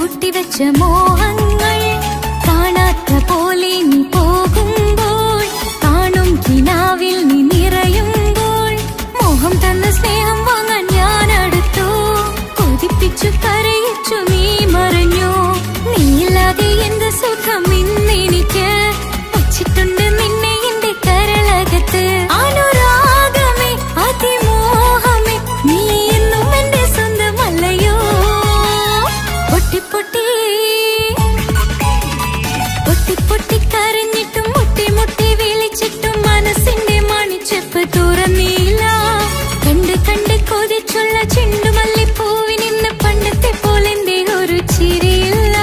പൂട്ടിവെച്ച മോഹങ്ങൾ കാണാത്ത പോലെ നീ പോകുമ്പോൾ, കാണും കിനാവിൽ നീ നിറയുമ്പോൾ, മോഹം തന്ന സ്നേഹം വാങ്ങാൻ ഞാൻ അടുത്തു. കൊതിപ്പിച്ചു കരയിച്ചു നീ മറഞ്ഞു. നീയില്ലാതെ എന്ത് സുഖം ഇന്നെനിക്ക്, വച്ചിട്ടുണ്ട് നിന്നെ എന്റെ കരളകത്ത്. അനുരാഗമേ അതിമോഹമേ നീ എന്നും എന്റെ സ്വന്തമല്ലയോ. പൊട്ടി പൊട്ടി പൊട്ടി പൊട്ടി കരഞ്ഞിട്ടും മുട്ടി മുട്ടി വിളിച്ചിട്ടും മനസ്സിന്റെ മണിച്ചെപ്പ് തുറന്നില്ല. കണ്ട് കണ്ട് കൊതിച്ചുള്ള ചെണ്ടുമല്ലിപ്പൂവിനിന്ന് പണ്ടത്തെ പോലെന്തേ ഒരു ചിരിയില്ല.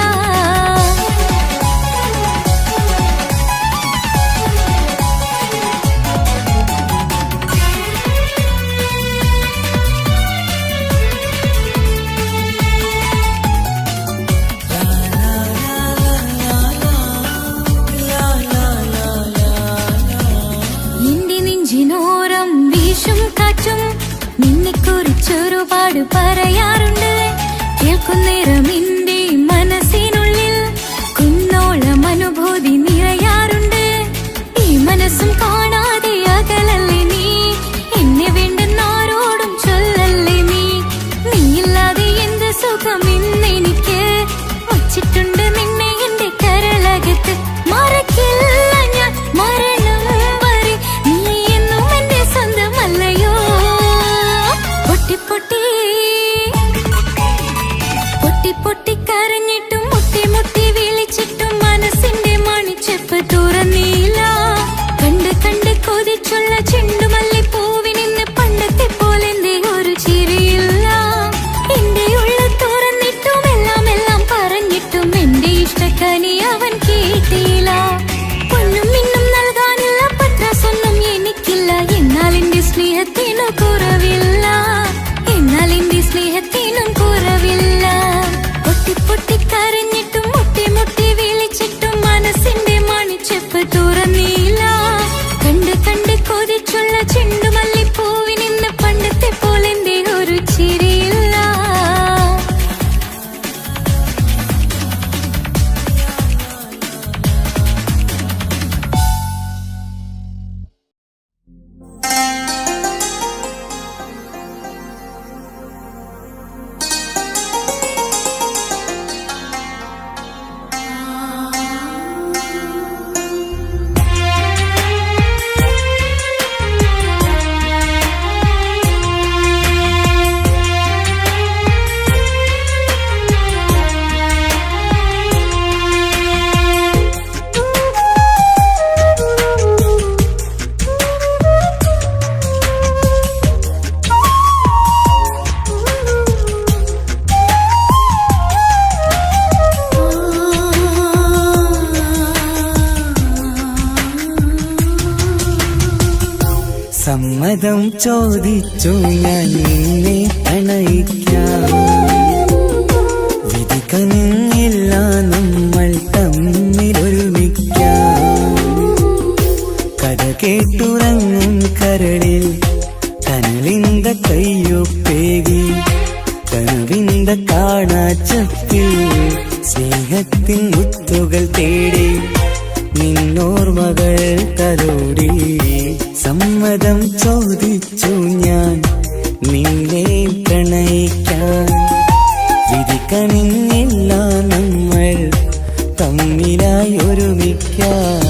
എന്റെ നെഞ്ചിനോരം വീശും കാറ്റും നിന്നെക്കുറിച്ചൊരുപാട് പറയാറുണ്ട്. കേൾക്കുന്നേരം എന്റെ മനസ്സിനുള്ളിൽ കുന്നോളം അനുഭൂതി നിറയാറുണ്ട്. ഈ മനസ്സും കാണാതെ അകലല്ലേ നീ, എന്നെ വേണ്ടെന്നാരോടും ചൊല്ലല്ലേ നീ. നീയില്ലാതെ എന്ത് സുഖം ഇന്നെനിക്ക്, വച്ചിട്ടുണ്ട് നിന്നെ എന്റെ കരളകത്ത്. മറക്കില്ല ഞാൻ മരണം വരെ, നീ എന്നും എന്റെ സ്വന്തമല്ലയോ. പൊട്ടി പൊട്ടി പൊട്ടി പൊട്ടി കരഞ്ഞിട്ടും മുട്ടി മുട്ടി വിളിച്ചിട്ടും മനസ്സിന്റെ മണിച്ചെപ്പ് തുറന്നില്ല. കണ്ട് കണ്ട് കൊതിച്ചുള്ള ചെണ്ടുമല്ലിപ്പൂവിനിന്ന് പണ്ടത്തെ പോലെന്തേ ഒരു ചിരിയില്ല. എന്റെ ഉള്ള തുറന്നിട്ടും എല്ലാം എല്ലാം പറഞ്ഞിട്ടും എന്റെ ഇഷ്ടക്കനി അവൻ കേട്ടില്ല. പൊന്നും മിന്നും നൽകാനില്ല, പത്രാസൊന്നും എനിക്കില്ല. എന്നാൽ എന്റെ സ്നേഹത്തിനു കുറവില്ല, എന്നാൽ എന്റെ സ്നേഹത്തിനും കുറവില്ല. പൊട്ടി പൊട്ടി കരഞ്ഞിട്ടും മുട്ടി മുട്ടി വിളിച്ചിട്ടും മനസ്സിന്റെ മണിച്ചെപ്പ് തുറന്നില്ല. കണ്ട് കണ്ട് കൊതിച്ചുള്ള ചെണ്ടുമല്ലിപ്പൂവിനിന്ന് പണ്ടത്തെ പോലെന്തേ ഒരു ചിരിയില്ല. സമ്മതം ചോദിച്ചു ഞാൻ നിന്നെ പ്രണയിക്കാം. വിധി കനിഞ്ഞില്ല നമ്മൾ തമ്മിലൊരുമിക്കാം. കഥ കേട്ടുറങ്ങും കരളിൽ കനലിന്ത കയ്യൊപ്പേകി, കനവിന്ത കാണാച്ചപ്പിൽ സ്നേഹത്തിൻ മുത്തുകൾ തേടി നിന്നോർമകൾ തലോടി. സമ്മതം ചോദിച്ചു ഞാൻ നിന്നെ പ്രണയിക്കാൻ. വിധി കനിഞ്ഞില്ല നമ്മൾ തമ്മിലായി ഒരുമിക്കാം.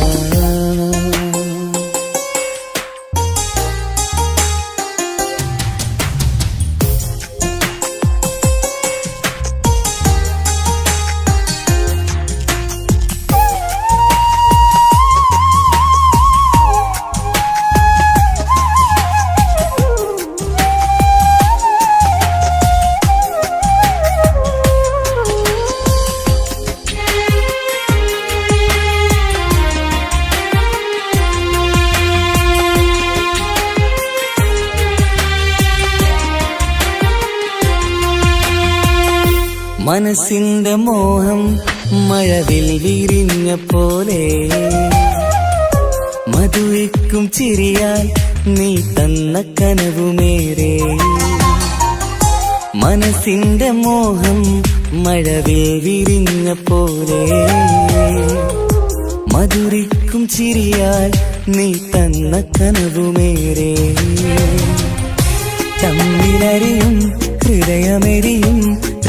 മനസ്സിന്റെ മോഹം മഴവിൽ വിരിഞ്ഞ പോലെ, മധുവിക്കും ചിരിയാൽ നീ തന്ന കനവുമേറെ. മനസ്സിന്റെ മോഹം മഴവിൽ വിരിഞ്ഞ പോലെ മധുരിക്കും ചിരിയാൽ നീ തന്ന കനവുമേറെ തമ്മിലറിയും ഹൃദയമെരിയും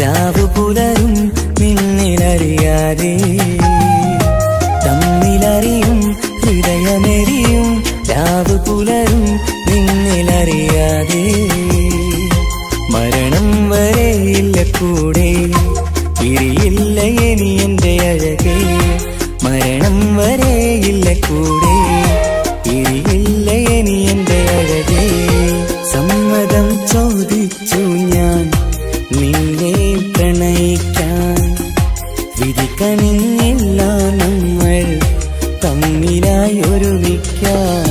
രാവു പുലരും നിന്നിലറിയാതെ തമ്മിലറിയും ഹൃദയമെരിയും രാവു പുലരും നിന്നിലറിയാതെ മരണം വരെയില്ല കൂടെ പിരിയില്ല ഇനി എന്റെ അഴകേ മരണം വരെയില്ല കൂടെ പിരിയില്ല ഇനി എന്റെ അഴകേ സമ്മതം ചോദിച്ചു ഞാൻ നിന്നെ പ്രണയിക്കാൻ വിധി കനിഞ്ഞില്ല നമ്മൾ തമ്മിലായി ഒരുമിക്കാൻ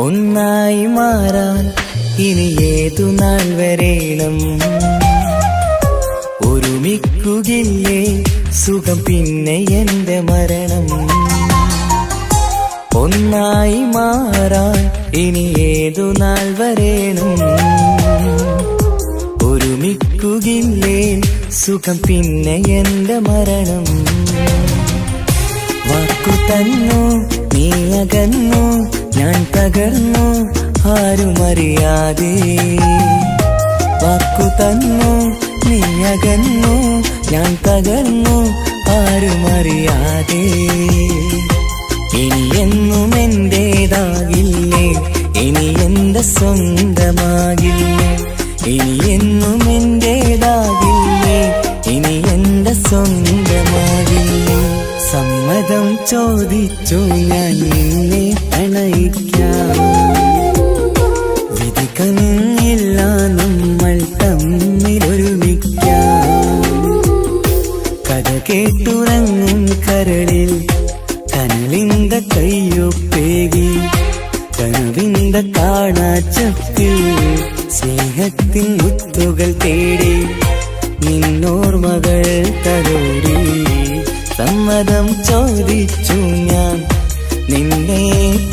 ഒന്നായി മാറാൻ ഇനി ഏതു നാൾ വരേണം ഒരുമിക്കുകയില്ലേ സുഖം പിന്നെ എന്റെ മരണം ഒന്നായി മാറാൻ ഇനി ഏതു നാൾ വരേണം ഒരുമിക്കുകയില്ലേ സുഖം പിന്നെ എന്റെ മരണം വാക്കു തന്നു നീ അകന്നു ഞാൻ തകർന്നു ആരുമറിയാതെ വാക്കു തന്നു നീ അകന്നു ഞാൻ തകർന്നു ആരുമറിയാതെ ഇനി എന്നും എന്റേതാകില്ലേ ഇനി എന്റെ സ്വന്തമാകില്ലേ ഇനി എന്നും എന്റേതാകില്ലേ ഇനി എന്റെ സ്വന്തമാകില്ലേ സമ്മതം ചോദിച്ചു ഞാൻ നിന്നെ പ്രണയിക്കാം വിധി കനിഞ്ഞില്ല നമ്മൾ തമ്മിലൊരുമിക്കാം കഥ കേട്ടുറങ്ങും കരളിൽ കനലിന്ത കയ്യൊപ്പേകി കനവിന്ത കാണാച്ചത്തിൽ സ്നേഹത്തിൻ മുത്തുകൾ തേടി നിന്നോർമകൾ തലോടി സമ്മതം ചോദിച്ചു ഞാൻ നിന്നെ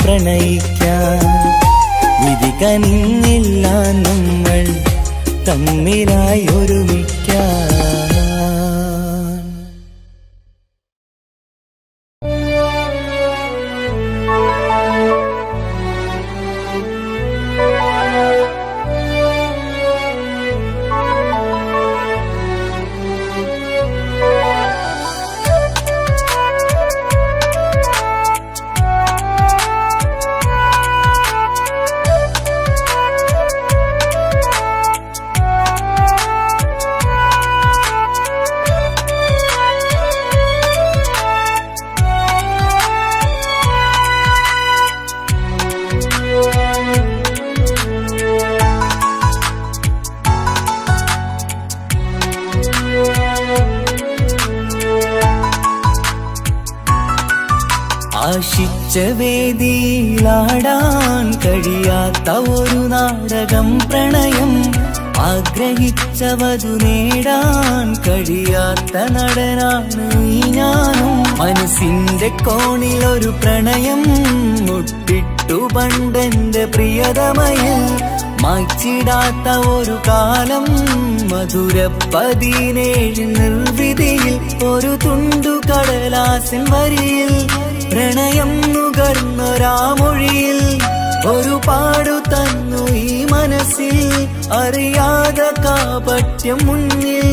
പ്രണയിക്കാൻ വിധി കനിഞ്ഞില്ല നമ്മൾ തമ്മിലായി ഒരുമിക്കാൻ ആശിച്ച വേദിയിലാടാൻ കഴിയാത്ത ഒരു നാടകം പ്രണയം ആഗ്രഹിച്ചവതു നേടാൻ കഴിയാത്ത നടനാണ് ഈ ഞാനും മനസ്സിന്റെ കോണിൽ ഒരു പ്രണയം മുട്ടിട്ടു പണ്ടെന്റെ പ്രിയതമയിൽ മായ്ച്ചിടാത്ത ഒരു കാലം മധുര 17 നിർവിധിയിൽ ഒരു തുണ്ടു കടലാസിൻ വരിയിൽ പ്രണയം നുകർന്നൊരാമൊഴിയിൽ ഒരു പാടു തന്നു ഈ മനസ്സിൽ അറിയാതെ കാപട്യം മുന്നിൽ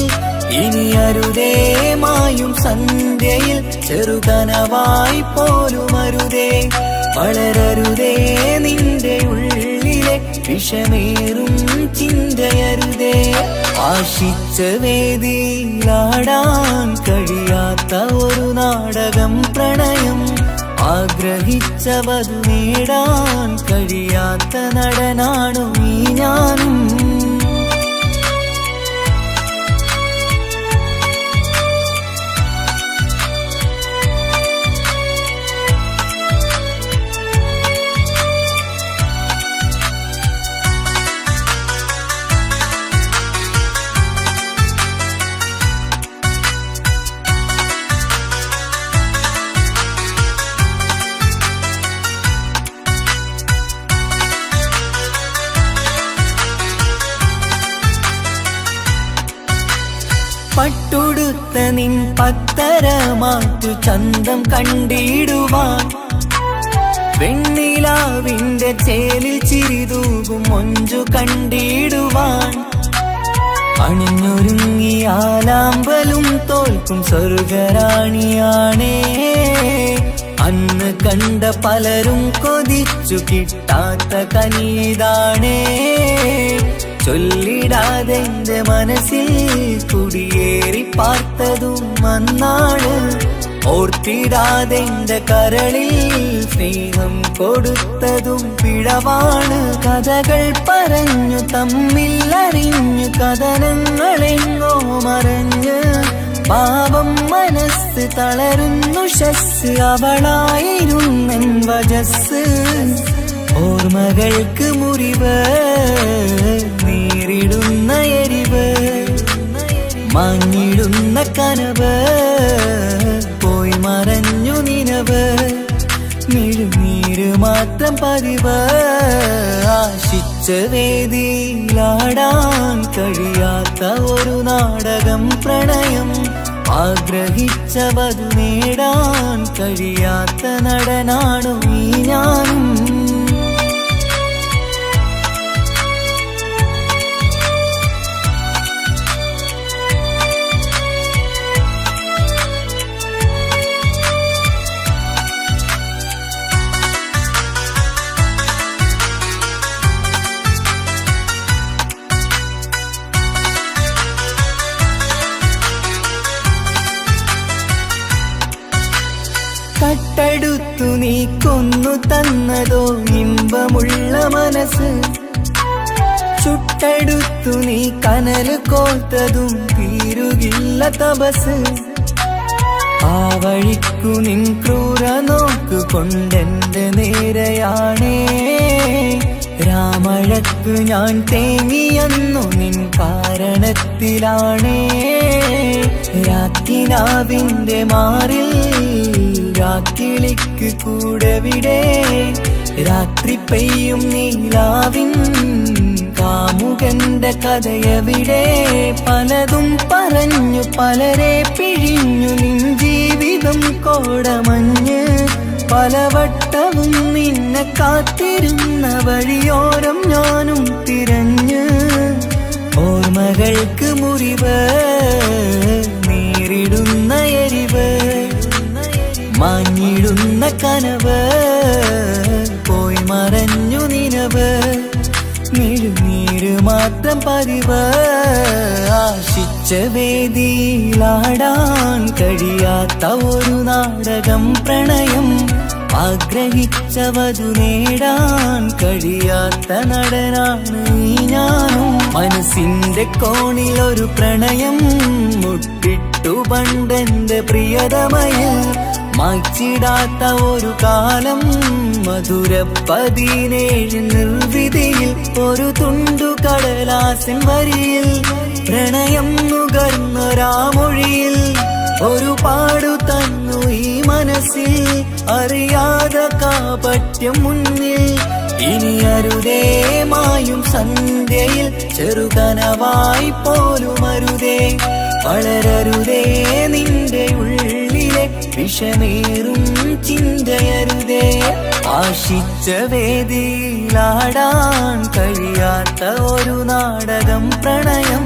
ഇനി അരുതേ മായും സന്ധ്യയിൽ ചെറുകനവായി പോലും അരുതേ വളരരുതേ നിന്റെ ഉള്ളിലെ വിഷമേറും ചിന്തയരുതേ ആശിച്ച വേദിയിലാടാൻ കഴിയാത്ത ഒരു നാടകം പ്രണയം ആഗ്രഹിച്ചവതു നേടാൻ കഴിയാത്ത നടനാണു ഈ ഞാനും. പട്ടുടുത്ത നിൻ പത്തരമാറ്റു ചന്തം കണ്ടിടുവാൻ, വെണ്ണിലാവിന്റെ ചേലിൽ ചിരിതൂകും മൊഞ്ചു കണ്ടിടുവാൻ, അണിഞ്ഞൊരുങ്ങിയാലാമ്പലും തോൽക്കും സ്വർഗറാണിയാണേ. അന്ന് കണ്ട പലരും കൊതിച്ചു കിട്ടാത്ത കനിതാണേ. ചൊല്ലിടാതെ എന്റെ മനസ്സിൽ കുടിയേറി പാർത്തതും അന്നാണ്. ഓർത്തിടാതെ എന്റെ കരളിൽ സ്നേഹം കൊടുത്തതും പിഴവാണ്. കഥകൾ പറഞ്ഞു തമ്മിൽ അറിഞ്ഞു കഥനങ്ങളെങ്ങോ മറഞ്ഞ്, പാപം മനസ്സ് തളരുന്നു ശസ്, അവളായിരുന്നെൻ വജസ്. ഓർമ്മകൾക്ക് മുറിവ്, നേരിടുന്ന എരിവ്, മാഞ്ഞിടുന്ന കനവ്, പോയി മറഞ്ഞു നിനവ്. മിഴുനീര് മാത്രം പതിവ്, ആശിച്ച വേദിയിലാടാൻ കഴിയാത്ത ഒരു നാടകം പ്രണയം. ആഗ്രഹിച്ചവതു നേടാൻ കഴിയാത്ത നടനാണു ഈ ഞാനും. കട്ടെടുത്തു നീ കൊന്നു തന്നതോ ഇമ്പമുള്ള മനസ്സ്, ചുട്ടെടുത്തു നീ കനല് കോർത്തതും തീരുകില്ല തപസ്. ആ വഴിക്കു നിൻ ക്രൂര നോക്കു കൊണ്ടെന്റെ നേരെയാണേ. രാമഴക്കു ഞാൻ തേങ്ങിയെന്നു നിൻ കാരണത്തിലാണേ. രാത്തിനാവിന്റെ മാറിൽ രാക്കിളിക്ക് കൂടെവിടെ, രാത്രി പെയ്യും നീലാവിൻ കാമുകന്റെ കഥയവിടെ. പലതും പറഞ്ഞു പലരെ പിഴിഞ്ഞു നിൻ ജീവിതം കോടമഞ്ഞ്. പലവട്ടവും നിന്നെ കാത്തിരുന്ന വഴിയോരം ഞാനും തിരഞ്ഞ്. ഓർമ്മകൾക്ക് മുറിവ്, നേരിടുന്ന എരിവ്, മാഞ്ഞിടുന്ന കനവ്, പോയി മറഞ്ഞു നിനവ്. മിഴുനീര് മാത്രം പതിവ്, ആശിച്ച വേദിയിലാടാൻ കഴിയാത്ത ഒരു നാടകം പ്രണയം. ആഗ്രഹിച്ചവതു നേടാൻ കഴിയാത്ത നടനാണ് ഈ ഞാനും. മനസ്സിന്റെ കോണിലൊരു പ്രണയം മുട്ടിട്ടു പണ്ടെന്റെ പ്രിയതമയിൽ. മായ്ച്ചിടാത്ത ഒരു കാലം മധുര 17 നിർവിധിയിൽ. ഒരു തുണ്ടു കടലാസിൻ വരിയിൽ പ്രണയം നുകർന്നൊരാമൊഴിയിൽ. ഒരു പാടു തന്നു ഈ മനസ്സിൽ, അറിയാതെ കാപട്യം മുന്നിൽ. ഇനി അരുതേ മായും സന്ധ്യയിൽ, ചെറുകനവായി പോലും അരുതേ. വളരരുതേ നിന്റെ ഉള്ളിലെ വിഷമേറും ചിന്തയരുതേ. ആശിച്ച വേദിയിലാടാൻ കഴിയാത്ത ഒരു നാടകം പ്രണയം.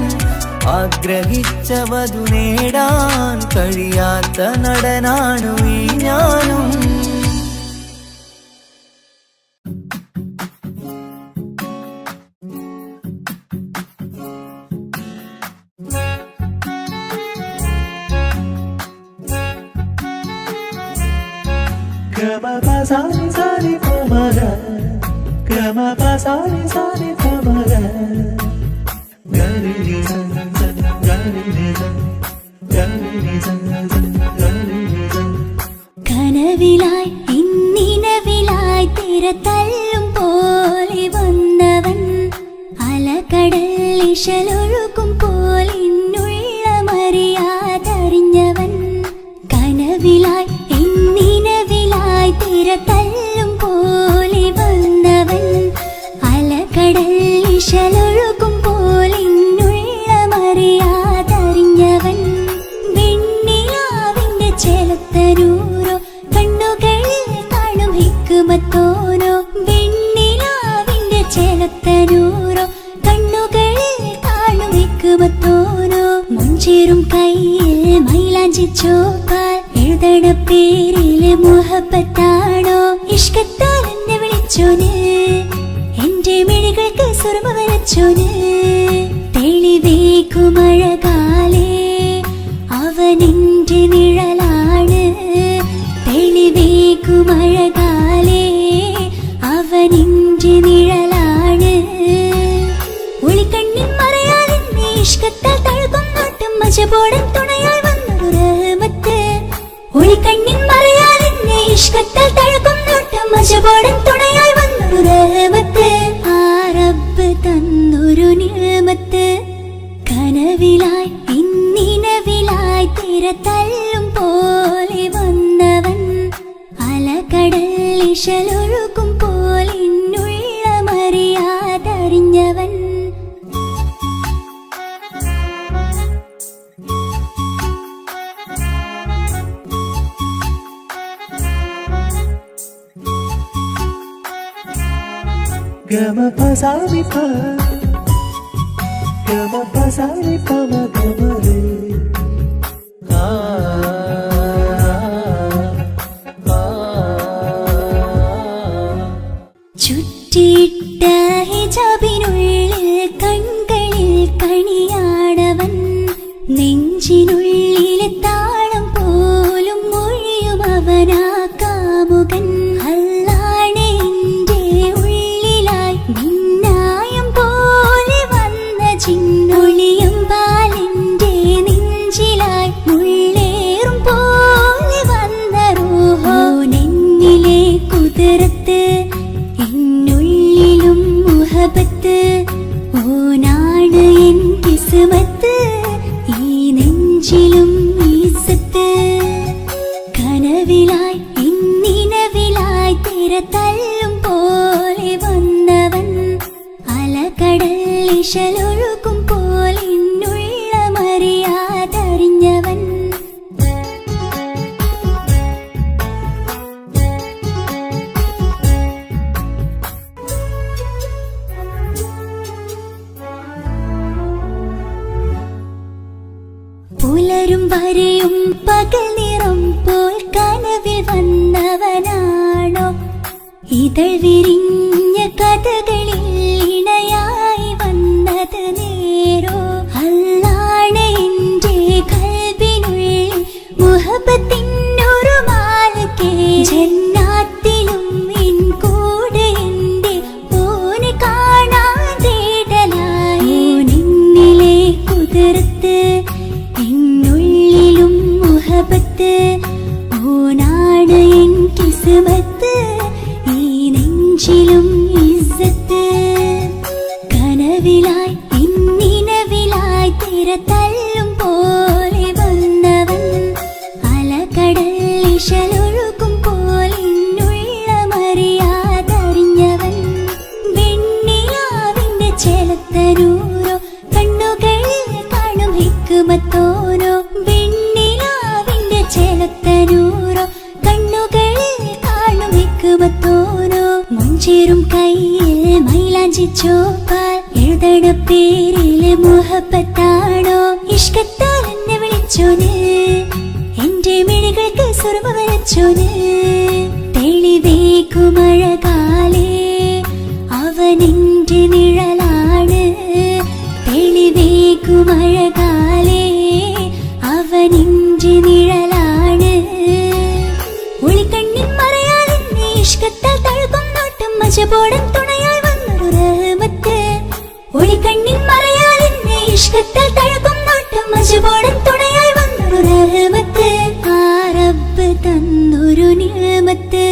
ആഗ്രഹിച്ചവതു നേടാൻ കഴിയാത്ത നടനാണു ഈ ഞാനും. കനവിലായി ഇന്നിനവിലായി തിരതല്ലും പോലെ വന്നവൻ അലകടൽ ഇശലൊഴുകും പോലിന്നുള്ളമറിയാതറിഞ്ഞവൻ കനവിലായി ഇന്നിനവിലായി തിരതല്ലും പോലെ വന്നവൻ അലകടൽ ഇശലൊഴുകും പോലിന്നുള്ളമറിയാതറിഞ്ഞവൻ വെണ്ണിലാവിന്റെ ചെലത്തരൂരോ കണ്ണുകളിൽ കാണും ഹിക്കുമത്തോരോ വെണ്ണിലാവിന്റെ ചെലത്തരൂരോ കണ്ണുകളിൽ കാണും ഹിക്കുമത്തോരോ മുഞ്ചേറും കയ്യിൽ മൈലാഞ്ചി ചോപ്പാൽ എഴുതണ പേരില് മുഹബത്താണോ ഇഷ്കത്താൽ എന്നെ വിളിച്ചോന് എന്റെ മിഴികൾക്ക് സുർമ വരച്ചോന് തെളിവേക്കുമഴകാലേ അവനെന്റെ നിഴലാണ് തെളിവേക്കുമഴകാലേ അവനെന്റെ നിഴലാണ് ഒളിക്കണ്ണിൻ മറയാലെന്നെ ഇഷ്കത്താൽ തഴുകും നോട്ടും മജബോടൻ തുണയായി വന്നൊരു റഹ്മത്ത് ഒളിക്കണ്ണിൻ മറയാലെന്നെ ഇഷ്കത്താൽ തഴുകും നോട്ടും മജബോടൻ തുണയായി വന്നൊരു റഹ്മത്ത് ആ റബ്ബ് തന്നൊരു നിഅമത്ത് കനവിലായി ഇന്നിനവിലായി തിരതല്ലും പോലെ വന്നവൻ അലകടൽ ഇശലൊഴുകും പോലിന്നുള്ളമറിയാതറിഞ്ഞവൻ ചുറ്റിയിട്ട ഹിജാബിനുള്ളിൽ കൺകളിൽ കണിയാടവൻ നെഞ്ചിനുള്ളിലെ താളം പോലും മൊഴിയും അവനാ കാമുകൻ അല്ലാണെ എന്റെ ഉള്ളിലായി മിന്നായം പോലെ വന്ന ചിന്നൊളിയും പാലിന്റെ നെഞ്ചിലായി മുള്ളേറും പോലെ വന്ന റൂഹോ നെന്നിലെ കുതിരത്ത് എന്നുള്ളിലും മുഹബത്ത് ഓനാണ് എൻ കിസ്മത്ത് ഈ നെഞ്ചിലും ഈസത്ത് കനവിലായി ഇന്നിനവിലായി തിരതല്ലും പോലെ വന്നവൻ അലകടൽ ഇശലൊഴുകും പോലിന്നുള്ളമറിയാതറിഞ്ഞവൻ പുലരും വരെയും പകൽ നിറം പോൽ കനവിൽ വന്നവനാണോ ഇതൾ വിരിഞ്ഞ കഥകളിൽ ഇണയായി വന്നത് നേരോ അല്ലാണെ എന്റെ കൽബിനുള്ളിൽ മുഹബത്തിനൊരു മാലക്കേ ജന്നാത്തിലും എൻ കൂടെ എന്റെ ഓനെ കാണാൻ തേടലായി നിന്നിലെ കുതിർത്ത് എന്നുള്ളിലും മുഹബത്ത് ഓനാണ് എൻ കിസ്മത്ത് ഈ നെഞ്ചിലും ഇസ്സത്ത് കനവിലായി ഇന്നിനവിലായി തിരതല്ലും പോലെ വന്നവൻ അലകടൽ ഇശലൊഴുകും പോലിന്നുള്ളമറിയാതറിഞ്ഞവൻ വെണ്ണിലാവിന്റെ ചെലത്തരൂരോ കണ്ണുകളിൽ കാണും ഹിക്കുമത്തോരോ വെണ്ണിലാവിന്റെ ചെലത്തരൂരോ കണ്ണുകളിൽ കാണും ഹിക്കുമത്തോരോ മുഞ്ചേറും കയ്യിൽ മൈലാഞ്ചി ചോപ്പാൽ എഴുതണ പേരില് മുഹബത്താണോ ഇഷ്കത്താൽ എന്നെ വിളിച്ചോന് എന്റെ മിഴികൾക്ക് സുർമ വരച്ചോന് തെളിവേക്കുമഴകാലേ അവനെന്റെ നിഴലാണ് തെളിവേക്കുമഴകാലേ അവനെന്റെ നിഴലാണ് ഒളിക്കണ്ണിൻ മറയാ മജബോടൻ തുണയായി വന്നൊരു റഹ്മത്ത് ഒളിക്കണ്ണിൻ മറയാൽ എന്നെ ഇഷ്കത്താൽ തഴുകും നോട്ടം മജബോടൻ തുണയായി വന്നൊരു റഹ്മത്ത് ആ റബ്ബ് തന്നൊരു നിഅമത്ത്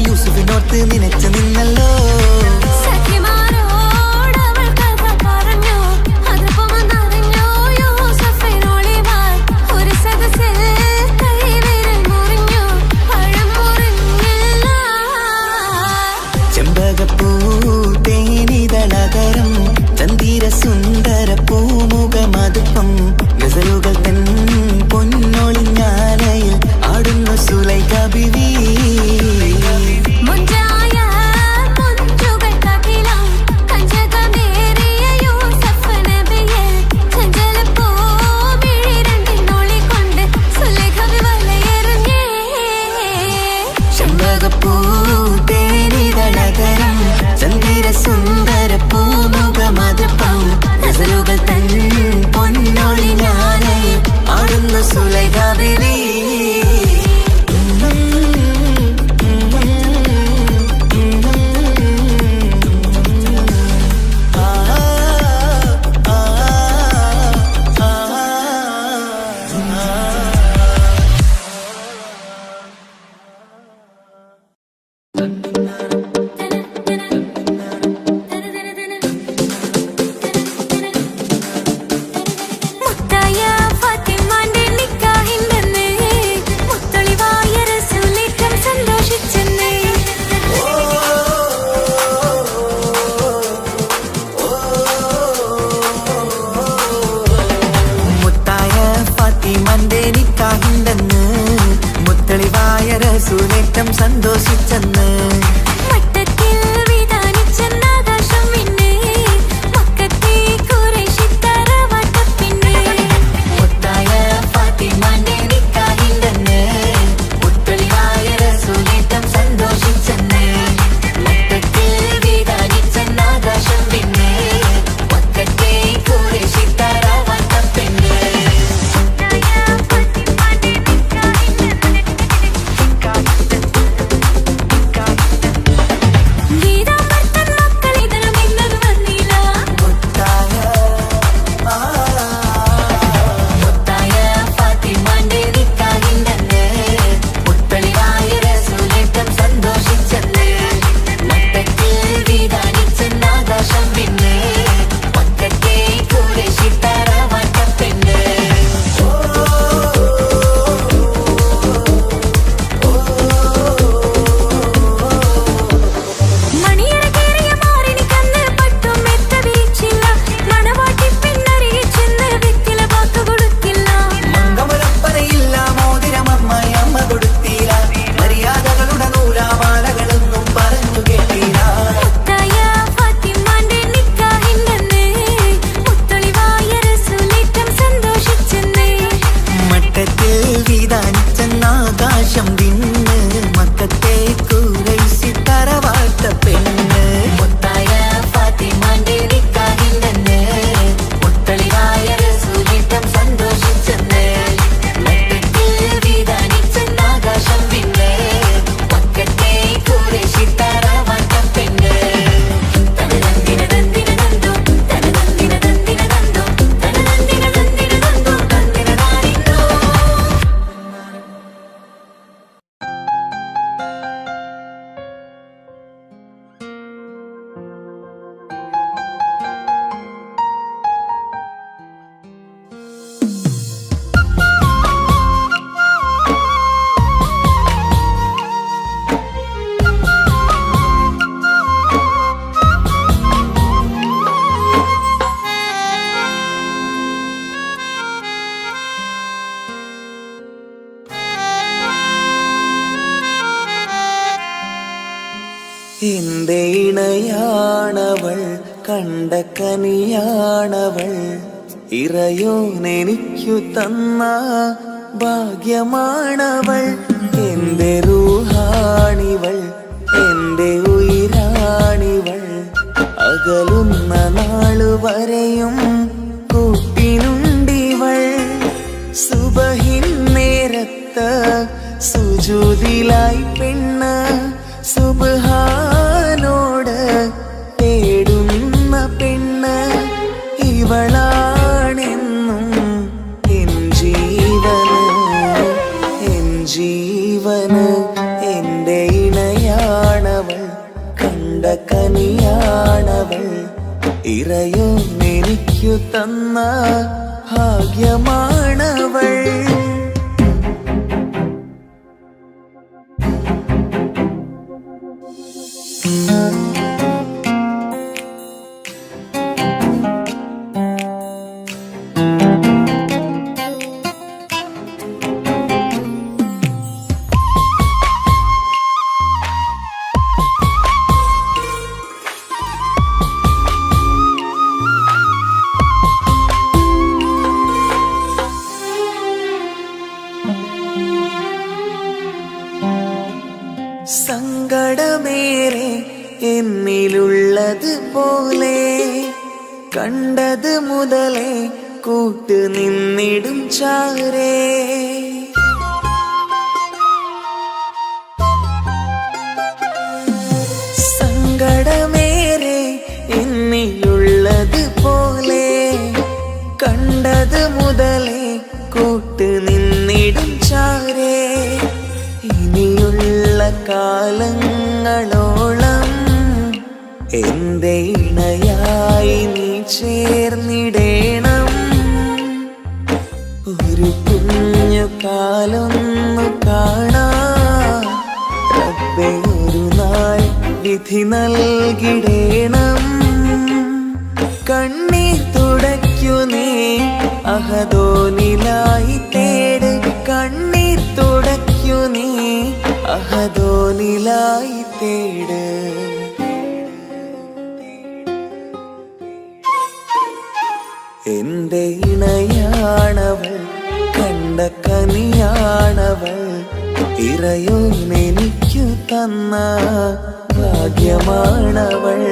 യൂസുഫിനോർത്ത് നിനച്ചു നിന്നല്ലോ ചെമ്പകപ്പൂ തേനിതളതരം ചന്ദിര സുന്ദര പൂമുഖമതുപ്പം ഗസലുകൾ തൻ പൊന്നൊളിഞ്ഞാലയിൽ ആടുന്നു സുലൈഖ ബിവി സുന്ദര പൂമുഖമതുപ്പം ഗസലുകൾ തൻ പൊന്നൊളിഞ്ഞാലയിൽ ആടുന്നു സുലൈഖ ബിവി സന്തോഷിച്ചെന്ന് എന്റെ ഇണയാണവൾ, കണ്ട കനിയാണവൾ, ഇറയോനെനിക്കു തന്ന ഭാഗ്യമാണവൾ. എന്റെ റൂഹാണിവൾ, എന്റെ ഉയിരാണിവൾ, അകലുന്ന നാളുവരെയും കൂട്ടിനുണ്ടിവൾ. സുബഹിൻ നേരത്ത് സുജൂദിലായി പെണ്ണ് സുബ്ഹാനോട് തേടുന്ന പെണ്ണ്, ഇവളാണെന്നും എൻ ജീവന്, എൻ ജീവന്. എന്റെ ഇണയാണവൾ, കണ്ട കനിയാണവൾ, ഇറയോനെനിക്കു തന്ന ഭാഗ്യമാണവൾ. സങ്കടമേറെ എന്നിലുള്ളത് പോലെ കണ്ടത് മുതലേ കൂട്ട് നിന്നിടും ചാരേ. സങ്കടമേറെ എന്നിലുള്ളത് പോലെ കണ്ടത് മുതലേ കൂട്ട് നിന്നിടും ചാരേ. ഇനിയുള്ള കാലങ്ങളോളം എന്റെ ഇണയായി നീ ചേർന്നിടേണം. ഒരു കുഞ്ഞു കാലൊന്നു കാണാൻ റബ്ബേ ഒരു നാൾ വിധി നൽകിടേണം. കണ്ണീർ തുടയ്ക്കു നീ അഹദോനിലായി തേട്, കണ്ണീർ തുടയ്ക്കു നീ അഹദോനിലായി തേട്. എന്റെ ഇണയാണവൾ, കണ്ട കനിയാണവൾ, ഇറയോനെനിക്കു തന്ന ഭാഗ്യമാണവൾ.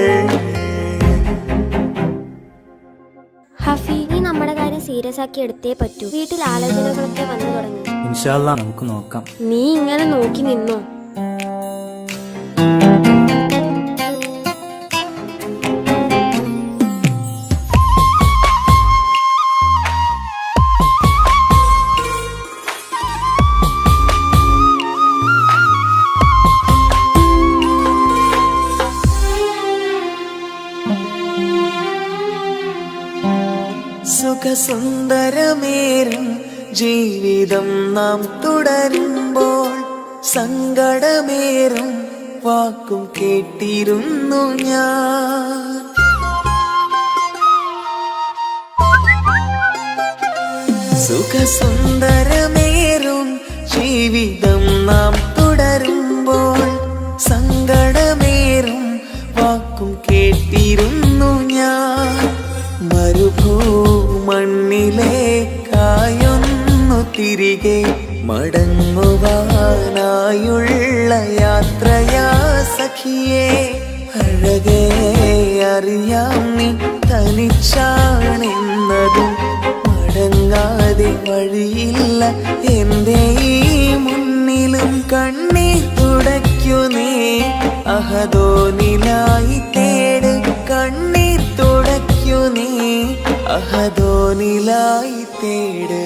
ഹഫി, നീ നമ്മുടെ കാര്യം സീരിയസ് ആക്കി എടുത്തേ പറ്റൂ. വീട്ടിൽ ആലോചനകളൊക്കെ വന്നു തുടങ്ങി. ഇൻഷാ അല്ലാഹ് നമുക്ക് നോക്കാം. നീ ഇങ്ങനെ നോക്കി നിന്നോ? സുഖസുന്ദരമേറും ജീവിതം നാം തുടരുമ്പോൾ സങ്കടമേറും വാക്കും കേട്ടിരുന്നു ഞാൻ. സുഖസുന്ദരമേറും ജീവിതം നാം തുടരുമ്പോൾ സങ്കടമേറും വാക്കും കേട്ടിരുന്നു ഞാൻ. മരുഭൂമണ്ണിലേക്കായൊന്നു തിരികെ മടങ്ങുവാനായുള്ള യാത്രയാ സഖിയേ. അഴകേ അറിയാം നീ തനിച്ചാണെന്നതും മടങ്ങാതെ വഴിയില്ല എന്റെ ഈ മുന്നിലും. കണ്ണീർ തുടയ്ക്കു നീ അഹദോനിലായി തേട്, കണ്ണീർ തുടയ്ക്കു നീ അഹദോനിലായി തേട്.